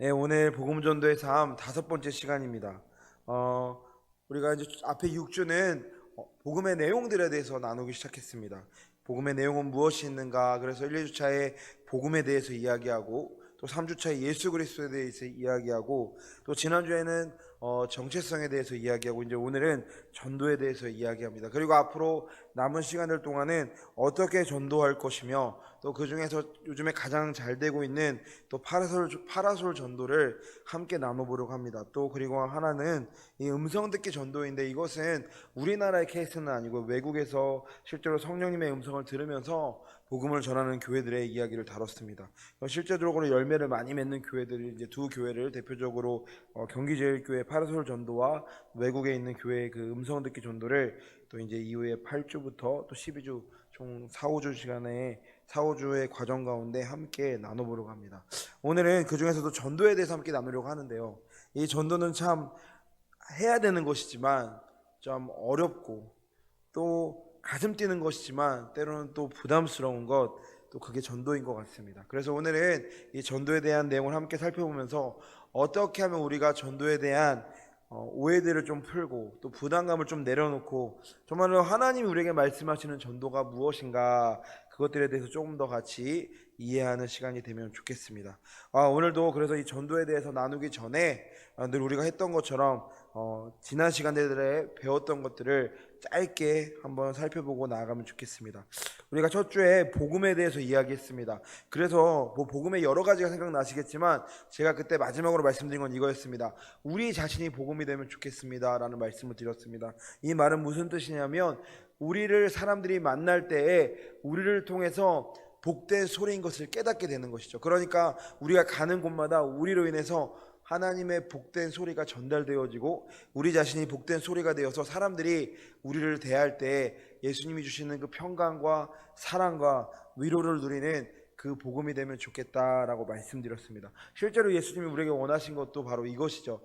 네, 오늘 복음 전도의 삶 5번째 시간입니다. 우리가 이제 앞에 6주는 복음의 내용들에 대해서 나누기 시작했습니다. 복음의 내용은 무엇이 있는가? 그래서 1, 2주차에 복음에 대해서 이야기하고, 또 3주차에 예수 그리스도에 대해서 이야기하고, 또 지난주에는 정체성에 대해서 이야기하고, 이제 오늘은 전도에 대해서 이야기합니다. 그리고 앞으로 남은 시간들 동안은 어떻게 전도할 것이며, 또 그 중에서 요즘에 가장 잘 되고 있는 또 파라솔 전도를 함께 나눠보려고 합니다. 또 그리고 하나는 이 음성 듣기 전도인데, 이것은 우리나라의 케이스는 아니고 외국에서 실제로 성령님의 음성을 들으면서 복음을 전하는 교회들의 이야기를 다뤘습니다. 실제적으로 열매를 많이 맺는 교회들이 이제 두 교회를 대표적으로 경기제일교회 파라솔 전도와 외국에 있는 교회의 그 음성 듣기 전도를 또 이제 이후에 8주부터 또 12주 총 4, 5주 시간에 4, 5주의 과정 가운데 함께 나눠보려고 합니다. 오늘은 그 중에서도 전도에 대해서 함께 나누려고 하는데요. 이 전도는 참 해야 되는 것이지만 좀 어렵고, 또 가슴 뛰는 것이지만 때로는 또 부담스러운 것, 또 그게 전도인 것 같습니다. 그래서 오늘은 이 전도에 대한 내용을 함께 살펴보면서 어떻게 하면 우리가 전도에 대한 오해들을 좀 풀고, 또 부담감을 좀 내려놓고, 정말로 하나님이 우리에게 말씀하시는 전도가 무엇인가, 그것들에 대해서 조금 더 같이 이해하는 시간이 되면 좋겠습니다. 오늘도 그래서 이 전도에 대해서 나누기 전에 늘 우리가 했던 것처럼 지난 시간들에 배웠던 것들을 짧게 한번 살펴보고 나아가면 좋겠습니다. 우리가 첫 주에 복음에 대해서 이야기했습니다. 그래서 뭐 복음의 여러 가지가 생각나시겠지만, 제가 그때 마지막으로 말씀드린 건 이거였습니다. 우리 자신이 복음이 되면 좋겠습니다 라는 말씀을 드렸습니다. 이 말은 무슨 뜻이냐면, 우리를 사람들이 만날 때에 우리를 통해서 복된 소리인 것을 깨닫게 되는 것이죠. 그러니까 우리가 가는 곳마다 우리로 인해서 하나님의 복된 소리가 전달되어지고, 우리 자신이 복된 소리가 되어서 사람들이 우리를 대할 때 예수님이 주시는 그 평강과 사랑과 위로를 누리는 그 복음이 되면 좋겠다라고 말씀드렸습니다. 실제로 예수님이 우리에게 원하신 것도 바로 이것이죠.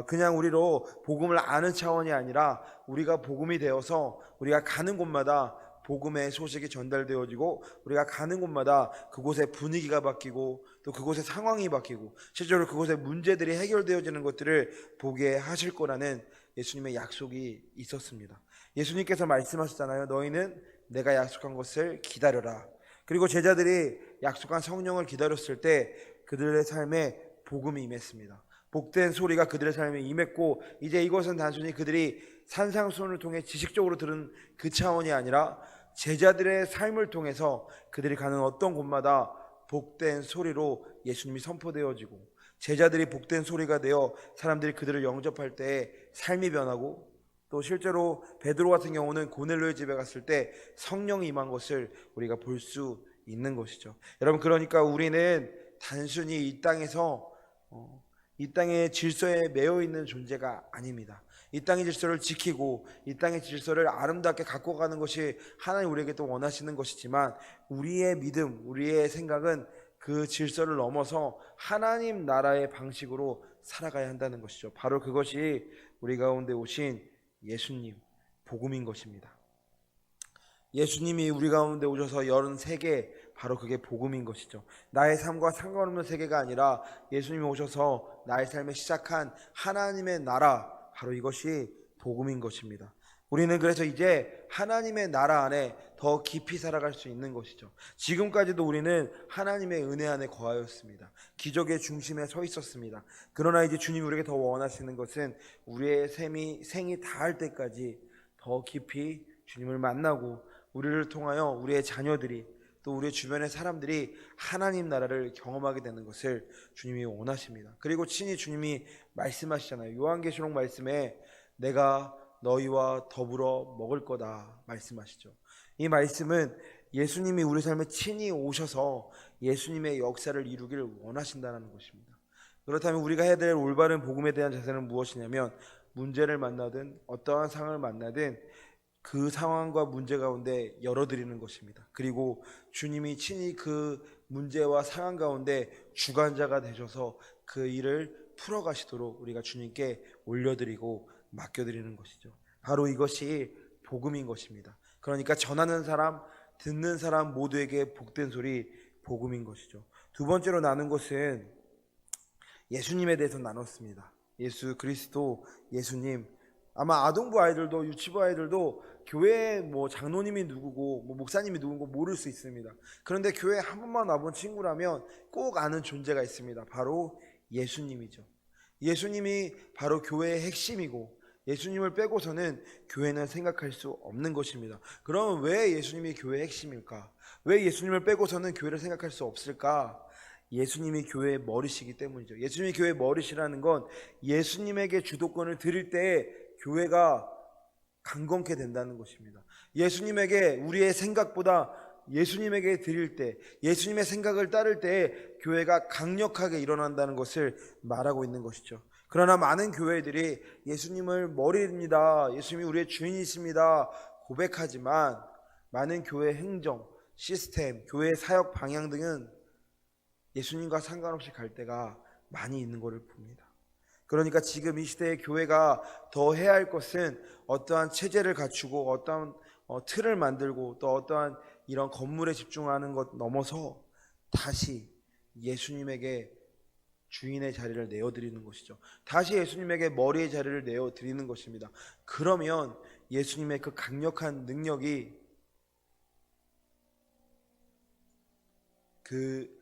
그냥 우리로 복음을 아는 차원이 아니라 우리가 복음이 되어서 우리가 가는 곳마다 복음의 소식이 전달되어지고, 우리가 가는 곳마다 그곳의 분위기가 바뀌고, 또 그곳의 상황이 바뀌고, 실제로 그곳의 문제들이 해결되어지는 것들을 보게 하실 거라는 예수님의 약속이 있었습니다. 예수님께서 말씀하셨잖아요. 너희는 내가 약속한 것을 기다려라. 그리고 제자들이 약속한 성령을 기다렸을 때 그들의 삶에 복음이 임했습니다. 복된 소리가 그들의 삶에 임했고, 이제 이것은 단순히 그들이 산상수훈을 통해 지식적으로 들은 그 차원이 아니라 제자들의 삶을 통해서 그들이 가는 어떤 곳마다 복된 소리로 예수님이 선포되어지고, 제자들이 복된 소리가 되어 사람들이 그들을 영접할 때 삶이 변하고, 또 실제로 베드로 같은 경우는 고넬료의 집에 갔을 때 성령이 임한 것을 우리가 볼 수 있는 것이죠. 여러분, 그러니까 우리는 단순히 이 땅의 질서에 매여 있는 존재가 아닙니다. 이 땅의 질서를 지키고 이 땅의 질서를 아름답게 갖고 가는 것이 하나님 우리에게 또 원하시는 것이지만, 우리의 믿음, 우리의 생각은 그 질서를 넘어서 하나님 나라의 방식으로 살아가야 한다는 것이죠. 바로 그것이 우리 가운데 오신 예수님, 복음인 것입니다. 예수님이 우리 가운데 오셔서 열은 세계, 바로 그게 복음인 것이죠. 나의 삶과 상관없는 세계가 아니라 예수님이 오셔서 나의 삶에 시작한 하나님의 나라, 바로 이것이 복음인 것입니다. 우리는 그래서 이제 하나님의 나라 안에 더 깊이 살아갈 수 있는 것이죠. 지금까지도 우리는 하나님의 은혜 안에 거하였습니다. 기적의 중심에 서 있었습니다. 그러나 이제 주님이 우리에게 더 원하시는 것은 우리의 생이 다할 때까지 더 깊이 주님을 만나고, 우리를 통하여 우리의 자녀들이, 또 우리 주변의 사람들이 하나님 나라를 경험하게 되는 것을 주님이 원하십니다. 그리고 친히 주님이 말씀하시잖아요. 요한계시록 말씀에 내가 너희와 더불어 먹을 거다 말씀하시죠. 이 말씀은 예수님이 우리 삶에 친히 오셔서 예수님의 역사를 이루기를 원하신다는 것입니다. 그렇다면 우리가 해야 될 올바른 복음에 대한 자세는 무엇이냐면, 문제를 만나든 어떠한 상황을 만나든 그 상황과 문제 가운데 열어드리는 것입니다. 그리고 주님이 친히 그 문제와 상황 가운데 주관자가 되셔서 그 일을 풀어가시도록 우리가 주님께 올려드리고 맡겨드리는 것이죠. 바로 이것이 복음인 것입니다. 그러니까 전하는 사람, 듣는 사람 모두에게 복된 소리, 복음인 것이죠. 두 번째로 나눈 것은 예수님에 대해서 나눴습니다. 예수 그리스도, 예수님. 아마 아동부 아이들도 유치부 아이들도 교회 뭐 장로님이 누구고 뭐 목사님이 누군고 모를 수 있습니다. 그런데 교회 한 번만 와본 친구라면 꼭 아는 존재가 있습니다. 바로 예수님이죠. 예수님이 바로 교회의 핵심이고 예수님을 빼고서는 교회는 생각할 수 없는 것입니다. 그럼 왜 예수님이 교회의 핵심일까? 왜 예수님을 빼고서는 교회를 생각할 수 없을까? 예수님이 교회의 머리시기 때문이죠. 예수님이 교회의 머리시라는 건 예수님에게 주도권을 드릴 때 교회가 강건케 된다는 것입니다. 예수님에게 우리의 생각보다 예수님에게 드릴 때, 예수님의 생각을 따를 때 교회가 강력하게 일어난다는 것을 말하고 있는 것이죠. 그러나 많은 교회들이 예수님을 머리입니다, 예수님이 우리의 주인이십니다 고백하지만 많은 교회 행정, 시스템, 교회 사역 방향 등은 예수님과 상관없이 갈 때가 많이 있는 것을 봅니다. 그러니까 지금 이 시대의 교회가 더 해야 할 것은 어떠한 체제를 갖추고 어떠한 틀을 만들고 또 어떠한 이런 건물에 집중하는 것 넘어서 다시 예수님에게 주인의 자리를 내어드리는 것이죠. 다시 예수님에게 머리의 자리를 내어드리는 것입니다. 그러면 예수님의 그 강력한 능력이 그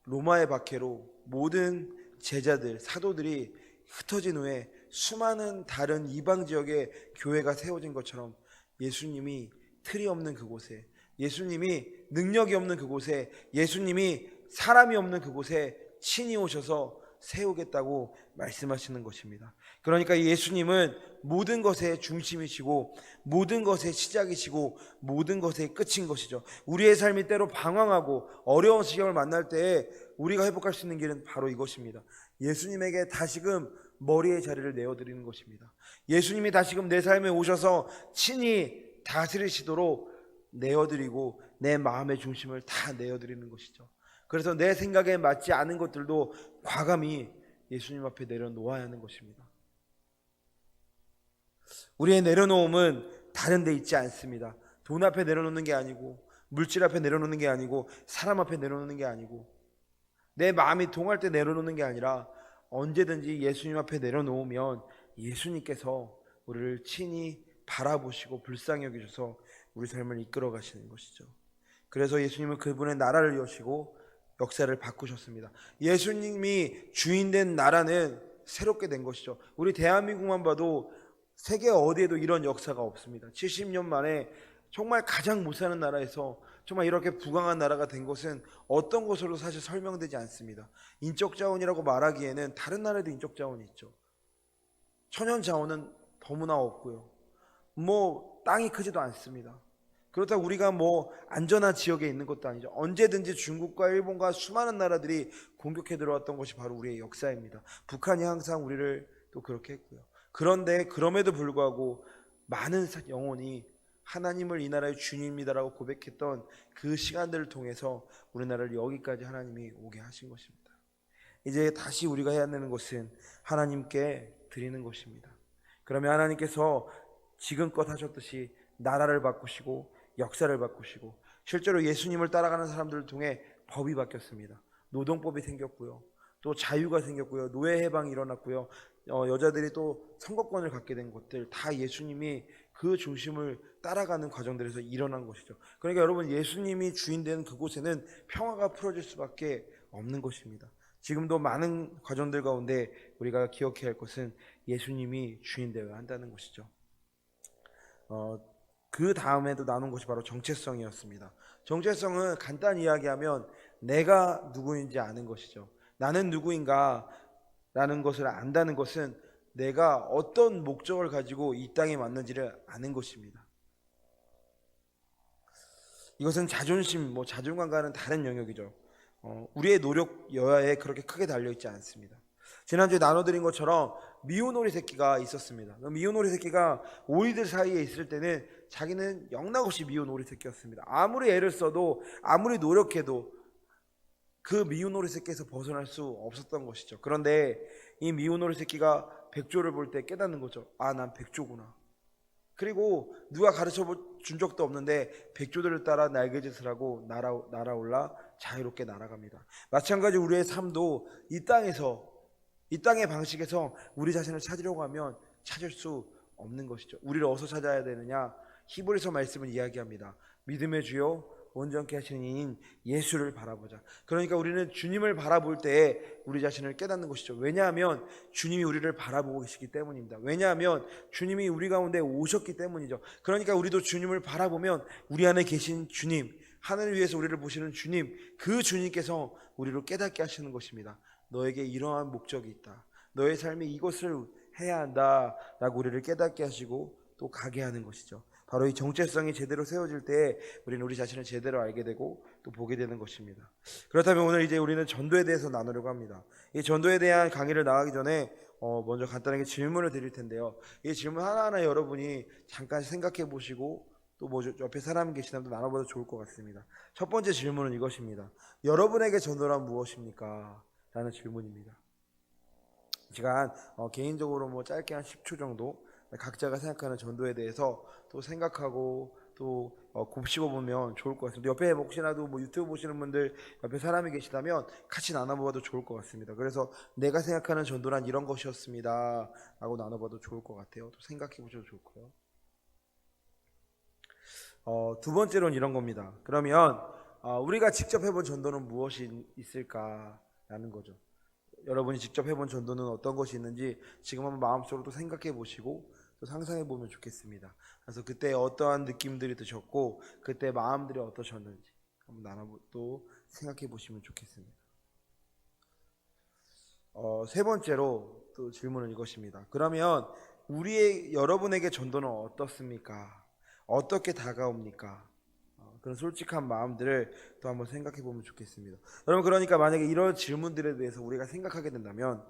로마의 박해로 모든 제자들, 사도들이 흩어진 후에 수많은 다른 이방 지역에 교회가 세워진 것처럼 예수님이 틀이 없는 그곳에, 예수님이 능력이 없는 그곳에, 예수님이 사람이 없는 그곳에 친히 오셔서 세우겠다고 말씀하시는 것입니다. 그러니까 예수님은 모든 것의 중심이시고 모든 것의 시작이시고 모든 것의 끝인 것이죠. 우리의 삶이 때로 방황하고 어려운 시경을 만날 때에 우리가 회복할 수 있는 길은 바로 이것입니다. 예수님에게 다시금 머리의 자리를 내어드리는 것입니다. 예수님이 다시금 내 삶에 오셔서 친히 다스리시도록 내어드리고 내 마음의 중심을 다 내어드리는 것이죠. 그래서 내 생각에 맞지 않은 것들도 과감히 예수님 앞에 내려놓아야 하는 것입니다. 우리의 내려놓음은 다른 데 있지 않습니다. 돈 앞에 내려놓는 게 아니고 물질 앞에 내려놓는 게 아니고 사람 앞에 내려놓는 게 아니고 내 마음이 동할 때 내려놓는 게 아니라 언제든지 예수님 앞에 내려놓으면 예수님께서 우리를 친히 바라보시고 불쌍히 여기셔서 우리 삶을 이끌어 가시는 것이죠. 그래서 예수님은 그분의 나라를 여시고 역사를 바꾸셨습니다. 예수님이 주인된 나라는 새롭게 된 것이죠. 우리 대한민국만 봐도 세계 어디에도 이런 역사가 없습니다. 70년 만에 정말 가장 못 사는 나라에서 정말 이렇게 부강한 나라가 된 것은 어떤 것으로 사실 설명되지 않습니다. 인적 자원이라고 말하기에는 다른 나라에도 인적 자원이 있죠. 천연 자원은 너무나 없고요. 뭐 땅이 크지도 않습니다. 그렇다고 우리가 뭐 안전한 지역에 있는 것도 아니죠. 언제든지 중국과 일본과 수많은 나라들이 공격해 들어왔던 것이 바로 우리의 역사입니다. 북한이 항상 우리를 또 그렇게 했고요. 그런데 그럼에도 불구하고 많은 영혼이 하나님을 이 나라의 주님입니다라고 고백했던 그 시간들을 통해서 우리나라를 여기까지 하나님이 오게 하신 것입니다. 이제 다시 우리가 해야 되는 것은 하나님께 드리는 것입니다. 그러면 하나님께서 지금껏 하셨듯이 나라를 바꾸시고 역사를 바꾸시고 실제로 예수님을 따라가는 사람들을 통해 법이 바뀌었습니다. 노동법이 생겼고요. 또 자유가 생겼고요. 노예 해방이 일어났고요. 여자들이 또 선거권을 갖게 된 것들 다 예수님이 그 중심을 따라가는 과정들에서 일어난 것이죠. 그러니까 여러분 예수님이 주인되는 그곳에는 평화가 풀어질 수밖에 없는 것입니다. 지금도 많은 과정들 가운데 우리가 기억해야 할 것은 예수님이 주인되어야 한다는 것이죠. 그 다음에도 나눈 것이 바로 정체성이었습니다. 정체성은 간단히 이야기하면 내가 누구인지 아는 것이죠. 나는 누구인가 라는 것을 안다는 것은 내가 어떤 목적을 가지고 이 땅에 왔는지를 아는 것입니다. 이것은 자존심, 자존감과는 다른 영역이죠. 우리의 노력 여하에 그렇게 크게 달려있지 않습니다. 지난주에 나눠드린 것처럼 미운 오리 새끼가 있었습니다. 미운 오리 새끼가 오리들 사이에 있을 때는 자기는 영락없이 미운 오리 새끼였습니다. 아무리 애를 써도 아무리 노력해도 그 미운 오리 새끼에서 벗어날 수 없었던 것이죠. 그런데 이 미운 오리 새끼가 백조를 볼 때 깨닫는 거죠. 아, 난 백조구나. 그리고 누가 가르쳐 준 적도 없는데 백조들을 따라 날개짓을 하고 날아올라 자유롭게 날아갑니다. 마찬가지 우리의 삶도 이 땅에서 이 땅의 방식에서 우리 자신을 찾으려고 하면 찾을 수 없는 것이죠. 우리를 어디서 찾아야 되느냐? 히브리서 말씀은 이야기합니다. 믿음의 주요 온전케 하시는 이인 예수를 바라보자. 그러니까 우리는 주님을 바라볼 때 우리 자신을 깨닫는 것이죠. 왜냐하면 주님이 우리를 바라보고 계시기 때문입니다. 왜냐하면 주님이 우리 가운데 오셨기 때문이죠. 그러니까 우리도 주님을 바라보면 우리 안에 계신 주님, 하늘 위에서 우리를 보시는 주님, 그 주님께서 우리를 깨닫게 하시는 것입니다. 너에게 이러한 목적이 있다. 너의 삶이 이것을 해야 한다 라고 우리를 깨닫게 하시고 또 가게 하는 것이죠. 바로 이 정체성이 제대로 세워질 때 우리는 우리 자신을 제대로 알게 되고 또 보게 되는 것입니다. 그렇다면 오늘 이제 우리는 전도에 대해서 나누려고 합니다. 이 전도에 대한 강의를 나가기 전에 먼저 간단하게 질문을 드릴 텐데요. 이 질문 하나하나 여러분이 잠깐 생각해 보시고 또 뭐 옆에 사람 계시다면 또 나눠봐도 좋을 것 같습니다. 첫 번째 질문은 이것입니다. 여러분에게 전도란 무엇입니까? 라는 질문입니다. 시간 개인적으로 뭐 짧게 한 10초 정도 각자가 생각하는 전도에 대해서 또 생각하고 또 곱씹어 보면 좋을 것 같습니다. 옆에 혹시라도 뭐 유튜브 보시는 분들 옆에 사람이 계시다면 같이 나눠봐도 좋을 것 같습니다. 그래서 내가 생각하는 전도란 이런 것이었습니다 라고 나눠봐도 좋을 것 같아요. 또 생각해 보셔도 좋고요. 두 번째로는 이런 겁니다. 그러면 우리가 직접 해본 전도는 무엇이 있을까라는 거죠. 여러분이 직접 해본 전도는 어떤 것이 있는지 지금 한번 마음속으로 또 생각해 보시고 또 상상해 보면 좋겠습니다. 그래서 그때 어떠한 느낌들이 드셨고 그때 마음들이 어떠셨는지 한번 또 생각해 보시면 좋겠습니다. 세 번째로 또 질문은 이것입니다. 그러면 여러분에게 전도는 어떻습니까? 어떻게 다가옵니까? 그런 솔직한 마음들을 또 한번 생각해 보면 좋겠습니다. 여러분, 그러니까 만약에 이런 질문들에 대해서 우리가 생각하게 된다면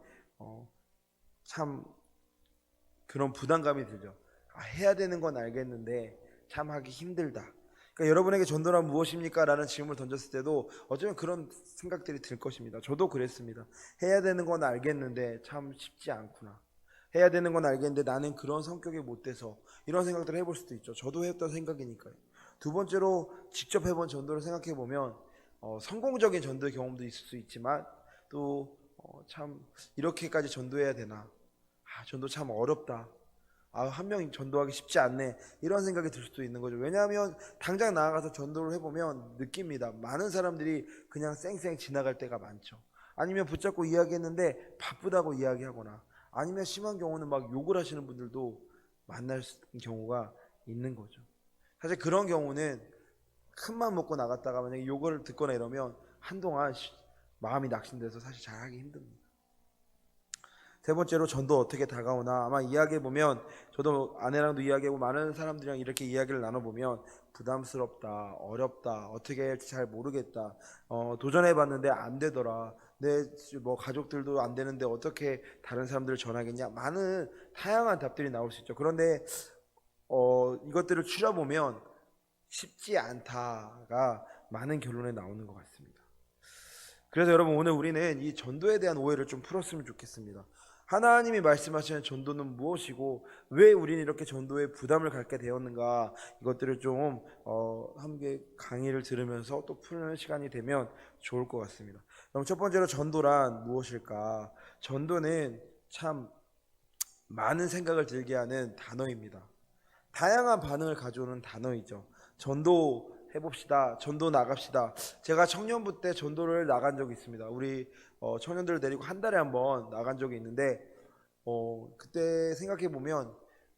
참 그런 부담감이 들죠. 해야 되는 건 알겠는데 참 하기 힘들다. 그러니까 여러분에게 전도란 무엇입니까? 라는 질문을 던졌을 때도 어쩌면 그런 생각들이 들 것입니다. 저도 그랬습니다. 해야 되는 건 알겠는데 참 쉽지 않구나. 해야 되는 건 알겠는데 나는 그런 성격이 못 돼서 이런 생각들을 해볼 수도 있죠. 저도 했던 생각이니까요. 두 번째로 직접 해본 전도를 생각해 보면 성공적인 전도의 경험도 있을 수 있지만 또 참 이렇게까지 전도해야 되나? 전도 참 어렵다. 한 명 전도하기 쉽지 않네. 이런 생각이 들 수도 있는 거죠. 왜냐하면 당장 나아가서 전도를 해보면 느낍니다. 많은 사람들이 그냥 쌩쌩 지나갈 때가 많죠. 아니면 붙잡고 이야기했는데 바쁘다고 이야기하거나 아니면 심한 경우는 막 욕을 하시는 분들도 만날 경우가 있는 거죠. 사실 그런 경우는 큰맘 먹고 나갔다가 만약에 욕을 듣거나 이러면 한동안 마음이 낙심돼서 사실 잘하기 힘듭니다. 세 번째로 전도 어떻게 다가오나, 아마 이야기해보면 저도 아내랑도 이야기하고 많은 사람들이랑 이렇게 이야기를 나눠보면 부담스럽다, 어렵다, 어떻게 해야 할지 잘 모르겠다, 도전해봤는데 안 되더라, 내 뭐 가족들도 안 되는데 어떻게 다른 사람들을 전하겠냐, 많은 다양한 답들이 나올 수 있죠. 그런데 이것들을 추려보면 쉽지 않다가 많은 결론에 나오는 것 같습니다. 그래서 여러분, 오늘 우리는 이 전도에 대한 오해를 좀 풀었으면 좋겠습니다. 하나님이 말씀하시는 전도는 무엇이고 왜 우리는 이렇게 전도에 부담을 갖게 되었는가, 이것들을 좀 함께 강의를 들으면서 또 푸는 시간이 되면 좋을 것 같습니다. 그럼 첫 번째로 전도란 무엇일까? 전도는 참 많은 생각을 들게 하는 단어입니다. 다양한 반응을 가져오는 단어이죠. 전도 해봅시다. 전도 나갑시다. 제가 청년부 때 전도를 나간 적이 있습니다. 우리 청년들을 데리고 한 달에 한 번 나간 적이 있는데 그때 생각해 보면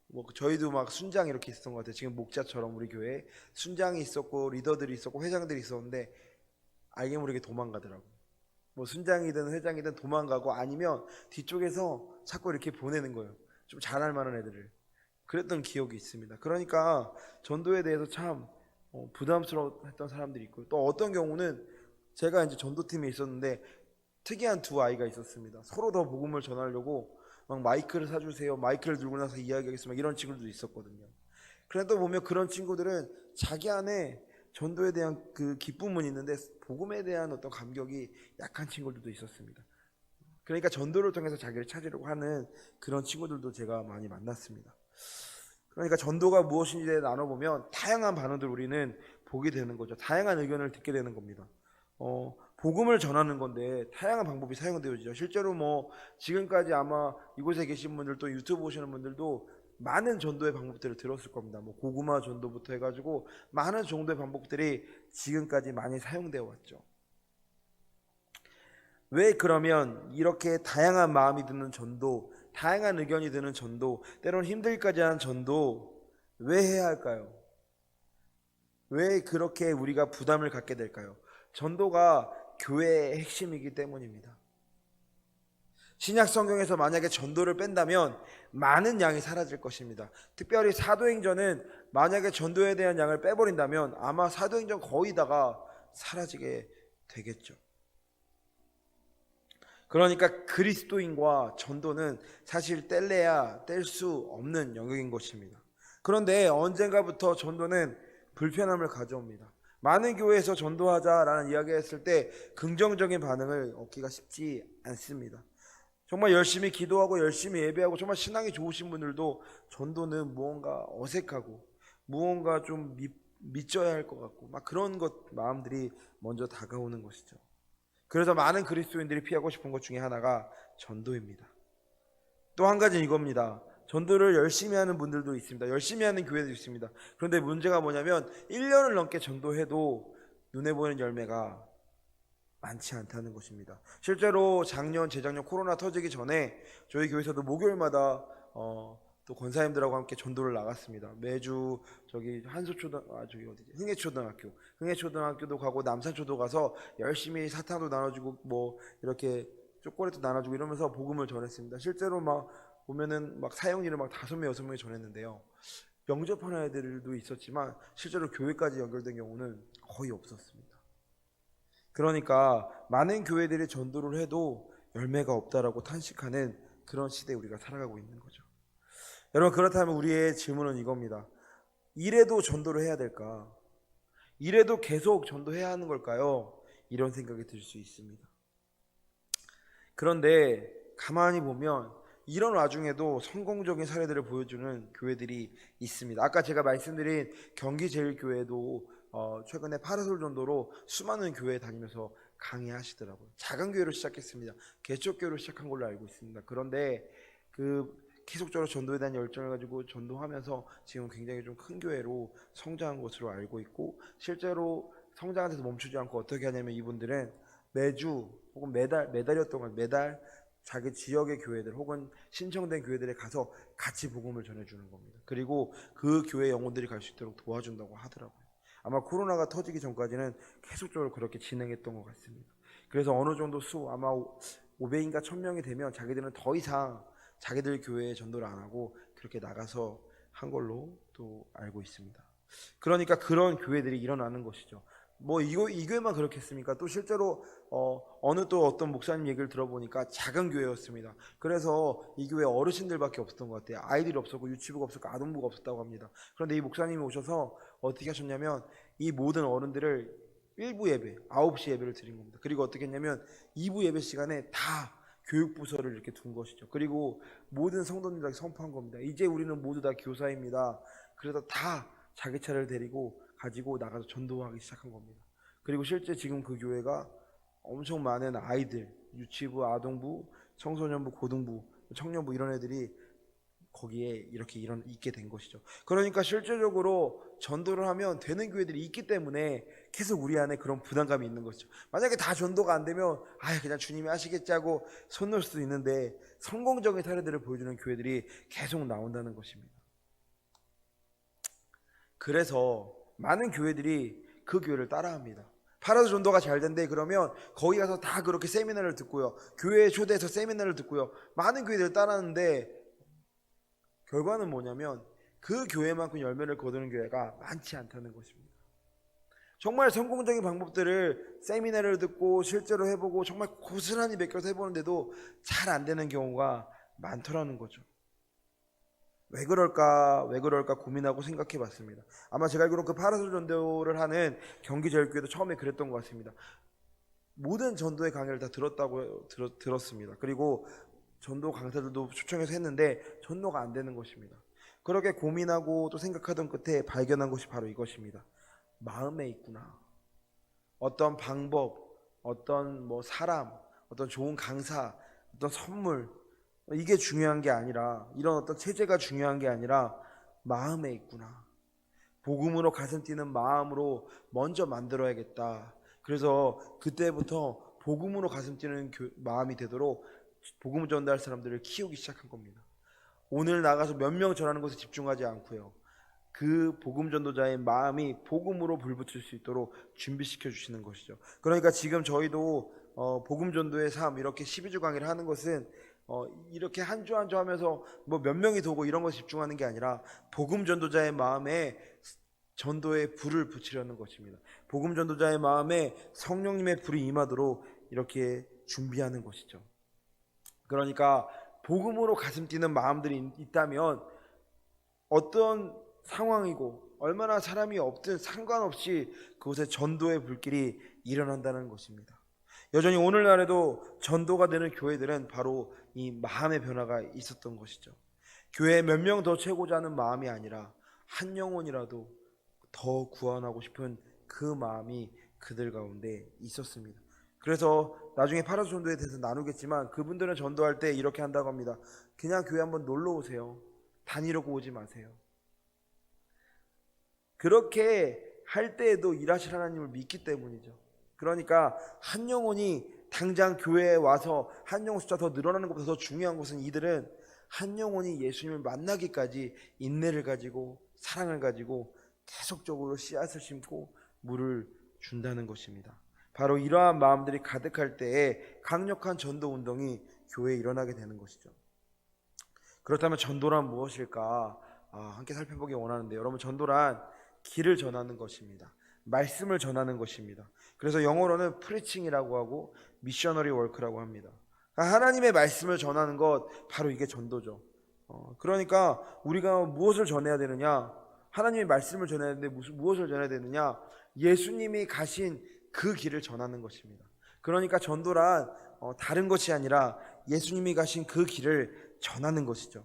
뭐 저희도 막 순장 이렇게 있었던 것 같아요. 지금 목자처럼 우리 교회에 순장이 있었고 리더들이 있었고 회장들이 있었는데 알게 모르게 도망가더라고. 뭐 순장이든 회장이든 도망가고 아니면 뒤쪽에서 자꾸 이렇게 보내는 거예요. 좀 잘할 만한 애들을. 그랬던 기억이 있습니다. 그러니까 전도에 대해서 참 부담스러웠던 사람들이 있고, 또 어떤 경우는 제가 이제 전도팀에 있었는데 특이한 두 아이가 있었습니다. 서로 더 복음을 전하려고 막 마이크를 사주세요, 마이크를 들고 나서 이야기하겠습니다, 이런 친구들도 있었거든요. 그런데 또 보면 그런 친구들은 자기 안에 전도에 대한 그 기쁨은 있는데 복음에 대한 어떤 감격이 약한 친구들도 있었습니다. 그러니까 전도를 통해서 자기를 찾으려고 하는 그런 친구들도 제가 많이 만났습니다. 그러니까 전도가 무엇인지에 나눠보면 다양한 반응들 우리는 보게 되는 거죠. 다양한 의견을 듣게 되는 겁니다. 복음을 전하는 건데 다양한 방법이 사용되어지죠. 실제로 뭐 지금까지 아마 이곳에 계신 분들 또 유튜브 보시는 분들도 많은 전도의 방법들을 들었을 겁니다. 뭐 고구마 전도부터 해가지고 많은 정도의 방법들이 지금까지 많이 사용되어 왔죠. 왜 그러면 이렇게 다양한 마음이 드는 전도, 다양한 의견이 드는 전도, 때로는 힘들기까지 하는 전도 왜 해야 할까요? 왜 그렇게 우리가 부담을 갖게 될까요? 전도가 교회의 핵심이기 때문입니다. 신약 성경에서 만약에 전도를 뺀다면 많은 양이 사라질 것입니다. 특별히 사도행전은 만약에 전도에 대한 양을 빼버린다면 아마 사도행전 거의 다가 사라지게 되겠죠. 그러니까 그리스도인과 전도는 사실 뗄래야 뗄 수 없는 영역인 것입니다. 그런데 언젠가부터 전도는 불편함을 가져옵니다. 많은 교회에서 전도하자라는 이야기를 했을 때 긍정적인 반응을 얻기가 쉽지 않습니다. 정말 열심히 기도하고 열심히 예배하고 정말 신앙이 좋으신 분들도 전도는 무언가 어색하고 무언가 좀 믿져야 할 것 같고 막 그런 것 마음들이 먼저 다가오는 것이죠. 그래서 많은 그리스도인들이 피하고 싶은 것 중에 하나가 전도입니다. 또 한 가지는 이겁니다. 전도를 열심히 하는 분들도 있습니다. 열심히 하는 교회도 있습니다. 그런데 문제가 뭐냐면 1년을 넘게 전도해도 눈에 보이는 열매가 많지 않다는 것입니다. 실제로 작년, 재작년 코로나 터지기 전에 저희 교회에서도 목요일마다 또 권사님들하고 함께 전도를 나갔습니다. 매주 저기 흥해초등학교도 가고 남산초도 가서 열심히 사탕도 나눠주고 뭐 이렇게 초콜릿도 나눠주고 이러면서 복음을 전했습니다. 실제로 막 보면은 막 사형리를 막 5명, 6명이 전했는데요. 영접하는 애들도 있었지만 실제로 교회까지 연결된 경우는 거의 없었습니다. 그러니까 많은 교회들이 전도를 해도 열매가 없다라고 탄식하는 그런 시대에 우리가 살아가고 있는 거죠. 여러분, 그렇다면 우리의 질문은 이겁니다. 이래도 전도를 해야 될까? 이래도 계속 전도해야 하는 걸까요? 이런 생각이 들 수 있습니다. 그런데 가만히 보면 이런 와중에도 성공적인 사례들을 보여주는 교회들이 있습니다. 아까 제가 말씀드린 경기제일교회도 최근에 파라솔 전도로 수많은 교회에 다니면서 강의하시더라고요. 작은 교회로 시작했습니다. 개척교회로 시작한 걸로 알고 있습니다. 그런데 계속적으로 전도에 대한 열정을 가지고 전도하면서 지금 굉장히 좀 큰 교회로 성장한 것으로 알고 있고, 실제로 성장한 데서 멈추지 않고 어떻게 하냐면 이분들은 매주 혹은 매달 자기 지역의 교회들 혹은 신청된 교회들에 가서 같이 복음을 전해주는 겁니다. 그리고 그 교회 영혼들이 갈 수 있도록 도와준다고 하더라고요. 아마 코로나가 터지기 전까지는 계속적으로 그렇게 진행했던 것 같습니다. 그래서 어느 정도 아마 500인가 1000명이 되면 자기들은 더 이상 자기들 교회에 전도를 안 하고 그렇게 나가서 한 걸로 또 알고 있습니다. 그러니까 그런 교회들이 일어나는 것이죠. 뭐 이 교회만 그렇겠습니까? 또 실제로 어느 또 어떤 목사님 얘기를 들어보니까 작은 교회였습니다. 그래서 이 교회 어르신들밖에 없었던 것 같아요. 아이들이 없었고 유치부가 없었고 아동부가 없었다고 합니다. 그런데 이 목사님이 오셔서 어떻게 하셨냐면 이 모든 어른들을 1부 예배, 9시 예배를 드린 겁니다. 그리고 어떻게 했냐면 2부 예배 시간에 다 교육부서를 이렇게 둔 것이죠. 그리고 모든 성도님들에게 선포한 겁니다. 이제 우리는 모두 다 교사입니다. 그래서 다 자기 차를 데리고 가지고 나가서 전도하기 시작한 겁니다. 그리고 실제 지금 그 교회가 엄청 많은 아이들, 유치부, 아동부, 청소년부, 고등부, 청년부 이런 애들이 거기에 이렇게 있게 된 것이죠. 그러니까 실질적으로 전도를 하면 되는 교회들이 있기 때문에 계속 우리 안에 그런 부담감이 있는 것이죠. 만약에 다 전도가 안 되면 그냥 주님이 하시겠지 하고 손 놓을 수도 있는데 성공적인 사례들을 보여주는 교회들이 계속 나온다는 것입니다. 그래서 많은 교회들이 그 교회를 따라합니다. 파라솔 전도가 잘 된대 그러면 거기 가서 다 그렇게 세미나를 듣고요, 교회에 초대해서 세미나를 듣고요, 많은 교회들을 따라하는데 결과는 뭐냐면 그 교회만큼 열매를 거두는 교회가 많지 않다는 것입니다. 정말 성공적인 방법들을 세미나를 듣고 실제로 해보고 정말 고스란히 베껴서 해보는데도 잘 안 되는 경우가 많더라는 거죠. 왜 그럴까 고민하고 생각해 봤습니다. 아마 제가 알기로 그 파라솔 전도를 하는 경기제일교회도 처음에 그랬던 것 같습니다. 모든 전도의 강의를 다 들었습니다. 그리고 전도 강사들도 초청해서 했는데 전도가 안 되는 것입니다. 그렇게 고민하고 또 생각하던 끝에 발견한 것이 바로 이것입니다. 마음에 있구나. 어떤 방법, 어떤 뭐 사람, 어떤 좋은 강사, 어떤 선물, 이게 중요한 게 아니라, 이런 어떤 체제가 중요한 게 아니라 마음에 있구나. 복음으로 가슴 뛰는 마음으로 먼저 만들어야겠다. 그래서 그때부터 복음으로 가슴 뛰는 마음이 되도록 복음을 전달할 사람들을 키우기 시작한 겁니다. 오늘 나가서 몇 명 전하는 것에 집중하지 않고요, 그 복음 전도자의 마음이 복음으로 불붙을 수 있도록 준비시켜 주시는 것이죠. 그러니까 지금 저희도 복음 전도의 삶, 이렇게 12주 강의를 하는 것은 이렇게 한 주 한 주 하면서 뭐 몇 명이 도고 이런 것에 집중하는 게 아니라 복음 전도자의 마음에 전도의 불을 붙이려는 것입니다. 복음 전도자의 마음에 성령님의 불이 임하도록 이렇게 준비하는 것이죠. 그러니까 복음으로 가슴 뛰는 마음들이 있다면 어떤 상황이고 얼마나 사람이 없든 상관없이 그곳에 전도의 불길이 일어난다는 것입니다. 여전히 오늘날에도 전도가 되는 교회들은 바로 이 마음의 변화가 있었던 것이죠. 교회에 몇 명 더 채우고자 하는 마음이 아니라 한 영혼이라도 더 구원하고 싶은 그 마음이 그들 가운데 있었습니다. 그래서 나중에 파라수 전도에 대해서 나누겠지만 그분들은 전도할 때 이렇게 한다고 합니다. 그냥 교회 한번 놀러 오세요. 다니려고 오지 마세요. 그렇게 할 때에도 일하실 하나님을 믿기 때문이죠. 그러니까 한 영혼이 당장 교회에 와서 한 영혼 숫자 더 늘어나는 것보다 더 중요한 것은 이들은 한 영혼이 예수님을 만나기까지 인내를 가지고 사랑을 가지고 계속적으로 씨앗을 심고 물을 준다는 것입니다. 바로 이러한 마음들이 가득할 때에 강력한 전도 운동이 교회에 일어나게 되는 것이죠. 그렇다면 전도란 무엇일까? 함께 살펴보기 원하는데, 여러분, 전도란 길을 전하는 것입니다. 말씀을 전하는 것입니다. 그래서 영어로는 프리칭이라고 하고 미셔너리 워크라고 합니다. 그러니까 하나님의 말씀을 전하는 것, 바로 이게 전도죠. 그러니까 우리가 무엇을 전해야 되느냐? 하나님의 말씀을 전해야 되는데 무엇을 전해야 되느냐? 예수님이 가신 그 길을 전하는 것입니다. 그러니까 전도란 다른 것이 아니라 예수님이 가신 그 길을 전하는 것이죠.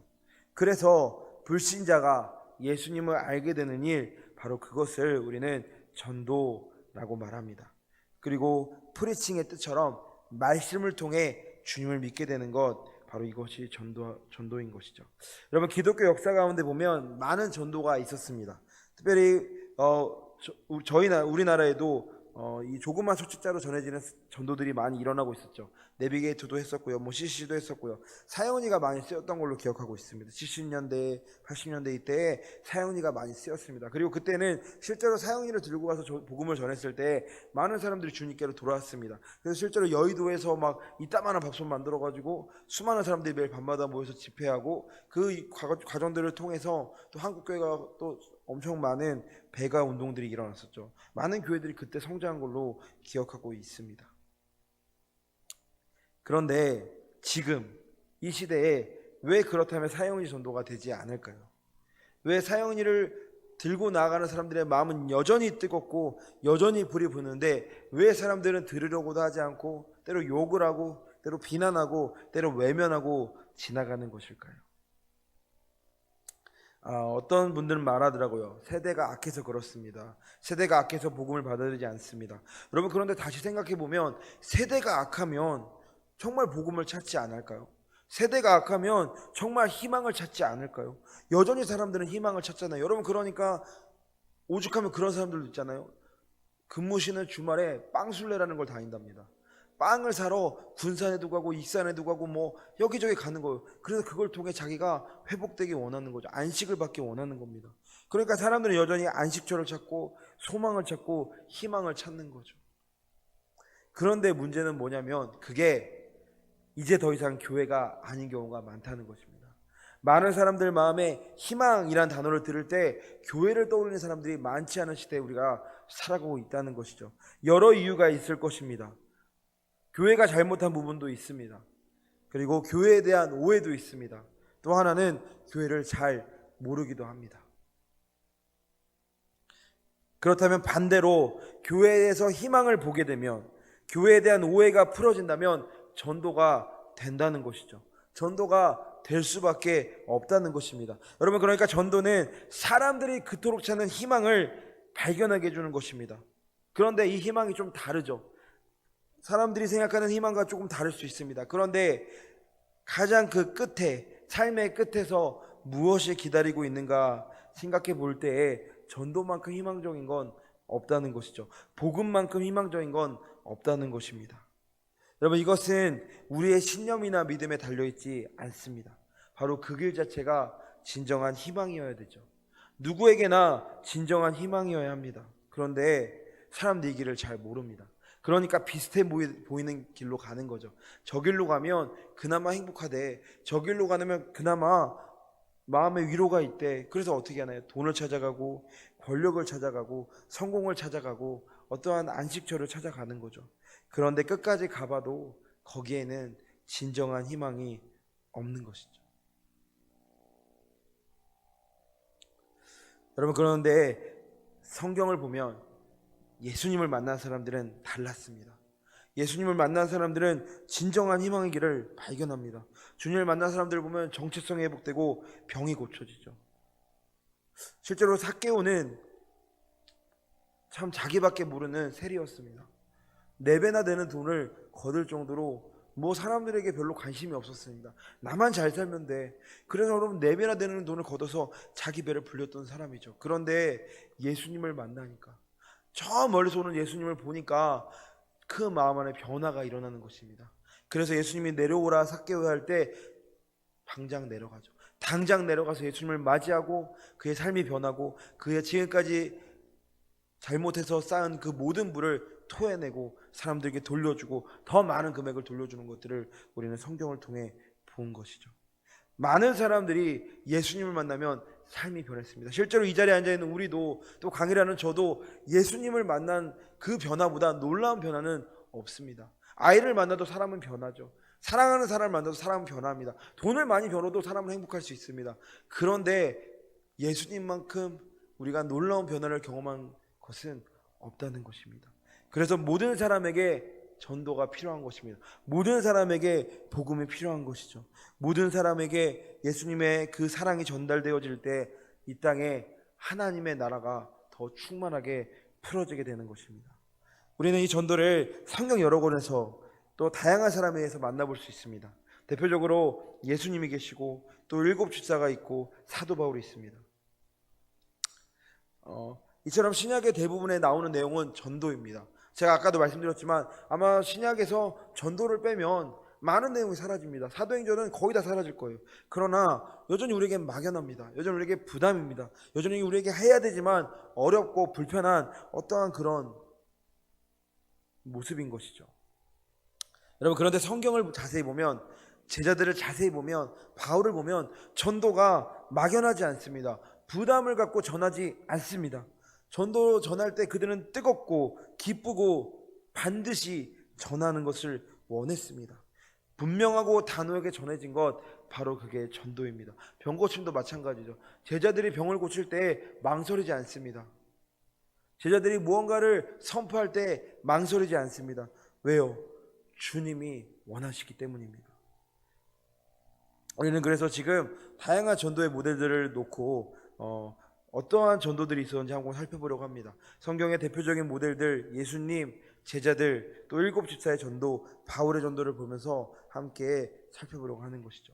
그래서 불신자가 예수님을 알게 되는 일, 바로 그것을 우리는 전도라고 말합니다. 그리고 프리칭의 뜻처럼 말씀을 통해 주님을 믿게 되는 것, 바로 이것이 전도인 것이죠. 여러분, 기독교 역사 가운데 보면 많은 전도가 있었습니다. 특별히 우리나라에도 이 조그만 소식자로 전해지는 전도들이 많이 일어나고 있었죠. 내비게이터도 했었고요, CCC도 했었고요. 사형리가 많이 쓰였던 걸로 기억하고 있습니다. 70년대, 80년대 이때에 사형리가 많이 쓰였습니다. 그리고 그때는 실제로 사형리를 들고 가서 복음을 전했을 때 많은 사람들이 주님께로 돌아왔습니다. 그래서 실제로 여의도에서 막 이따만한 밥솥 만들어가지고 수많은 사람들이 매일 밤마다 모여서 집회하고, 그 과정들을 통해서 또 한국교회가 또 엄청 많은 배가 운동들이 일어났었죠. 많은 교회들이 그때 성장한 걸로 기억하고 있습니다. 그런데 지금 이 시대에 왜 그렇다면 사형리 전도가 되지 않을까요? 왜 사형리를 들고 나아가는 사람들의 마음은 여전히 뜨겁고 여전히 불이 부는데 왜 사람들은 들으려고도 하지 않고 때로 욕을 하고 때로 비난하고 때로 외면하고 지나가는 것일까요? 어떤 분들은 말하더라고요. 세대가 악해서 그렇습니다. 세대가 악해서 복음을 받아들이지 않습니다. 여러분, 그런데 다시 생각해보면 세대가 악하면 정말 복음을 찾지 않을까요? 세대가 악하면 정말 희망을 찾지 않을까요? 여전히 사람들은 희망을 찾잖아요. 여러분, 그러니까 오죽하면 그런 사람들도 있잖아요. 근무 쉬는 주말에 빵술래라는 걸 다닌답니다. 빵을 사러 군산에도 가고 익산에도 가고 뭐 여기저기 가는 거예요. 그래서 그걸 통해 자기가 회복되기 원하는 거죠. 안식을 받기 원하는 겁니다. 그러니까 사람들은 여전히 안식처를 찾고 소망을 찾고 희망을 찾는 거죠. 그런데 문제는 뭐냐면 그게 이제 더 이상 교회가 아닌 경우가 많다는 것입니다. 많은 사람들 마음에 희망이란 단어를 들을 때 교회를 떠올리는 사람들이 많지 않은 시대에 우리가 살아가고 있다는 것이죠. 여러 이유가 있을 것입니다. 교회가 잘못한 부분도 있습니다. 그리고 교회에 대한 오해도 있습니다. 또 하나는 교회를 잘 모르기도 합니다. 그렇다면 반대로 교회에서 희망을 보게 되면, 교회에 대한 오해가 풀어진다면 전도가 된다는 것이죠. 전도가 될 수밖에 없다는 것입니다. 여러분, 그러니까 전도는 사람들이 그토록 찾는 희망을 발견하게 해주는 것입니다. 그런데 이 희망이 좀 다르죠. 사람들이 생각하는 희망과 조금 다를 수 있습니다. 그런데 가장 그 끝에, 삶의 끝에서 무엇이 기다리고 있는가 생각해 볼 때에 전도만큼 희망적인 건 없다는 것이죠. 복음만큼 희망적인 건 없다는 것입니다. 여러분, 이것은 우리의 신념이나 믿음에 달려있지 않습니다. 바로 그 길 자체가 진정한 희망이어야 되죠. 누구에게나 진정한 희망이어야 합니다. 그런데 사람들이 이 길을 잘 모릅니다. 그러니까 비슷해 보이는 길로 가는 거죠. 저 길로 가면 그나마 행복하대. 저 길로 가면 그나마 마음의 위로가 있대. 그래서 어떻게 하나요? 돈을 찾아가고 권력을 찾아가고 성공을 찾아가고 어떠한 안식처를 찾아가는 거죠. 그런데 끝까지 가봐도 거기에는 진정한 희망이 없는 것이죠. 여러분, 그런데 성경을 보면 예수님을 만난 사람들은 달랐습니다. 예수님을 만난 사람들은 진정한 희망의 길을 발견합니다. 주님을 만난 사람들을 보면 정체성이 회복되고 병이 고쳐지죠. 실제로 삭개오는 참 자기밖에 모르는 세리였습니다. 4배나 되는 돈을 거둘 정도로 사람들에게 별로 관심이 없었습니다. 나만 잘 살면 돼. 그래서 여러분 4배나 되는 돈을 걷어서 자기 배를 불렸던 사람이죠. 그런데 예수님을 만나니까, 저 멀리서 오는 예수님을 보니까 그 마음 안에 변화가 일어나는 것입니다. 그래서 예수님이 내려오라 삭개오야 할 때 당장 내려가죠. 당장 내려가서 예수님을 맞이하고 그의 삶이 변하고 그의 지금까지 잘못해서 쌓은 그 모든 부를 토해내고 사람들에게 돌려주고 더 많은 금액을 돌려주는 것들을 우리는 성경을 통해 본 것이죠. 많은 사람들이 예수님을 만나면 삶이 변했습니다. 실제로 이 자리에 앉아있는 우리도, 또 강의라는 저도 예수님을 만난 그 변화보다 놀라운 변화는 없습니다. 아이를 만나도 사람은 변하죠. 사랑하는 사람을 만나도 사람은 변합니다. 돈을 많이 벌어도 사람은 행복할 수 있습니다. 그런데 예수님만큼 우리가 놀라운 변화를 경험한 것은 없다는 것입니다. 그래서 모든 사람에게 전도가 필요한 것입니다. 모든 사람에게 복음이 필요한 것이죠. 모든 사람에게 예수님의 그 사랑이 전달되어질 때 이 땅에 하나님의 나라가 더 충만하게 풀어지게 되는 것입니다. 우리는 이 전도를 성경 여러 권에서 또 다양한 사람에 의해서 만나볼 수 있습니다. 대표적으로 예수님이 계시고 또 7 집사가 있고 사도 바울이 있습니다. 이처럼 신약의 대부분에 나오는 내용은 전도입니다. 제가 아까도 말씀드렸지만 아마 신약에서 전도를 빼면 많은 내용이 사라집니다. 사도행전은 거의 다 사라질 거예요. 그러나 여전히 우리에겐 막연합니다. 여전히 우리에게 부담입니다. 여전히 우리에게 해야 되지만 어렵고 불편한 어떠한 그런 모습인 것이죠. 여러분, 그런데 성경을 자세히 보면, 제자들을 자세히 보면, 바울을 보면 전도가 막연하지 않습니다. 부담을 갖고 전하지 않습니다. 전도 전할 때 그들은 뜨겁고 기쁘고 반드시 전하는 것을 원했습니다. 분명하고 단호하게 전해진 것, 바로 그게 전도입니다. 병 고침도 마찬가지죠. 제자들이 병을 고칠 때 망설이지 않습니다. 제자들이 무언가를 선포할 때 망설이지 않습니다. 왜요? 주님이 원하시기 때문입니다. 우리는 그래서 지금 다양한 전도의 모델들을 놓고 어떠한 전도들이 있었는지 한번 살펴보려고 합니다. 성경의 대표적인 모델들, 예수님, 제자들, 또 7 집사의 전도, 바울의 전도를 보면서 함께 살펴보려고 하는 것이죠.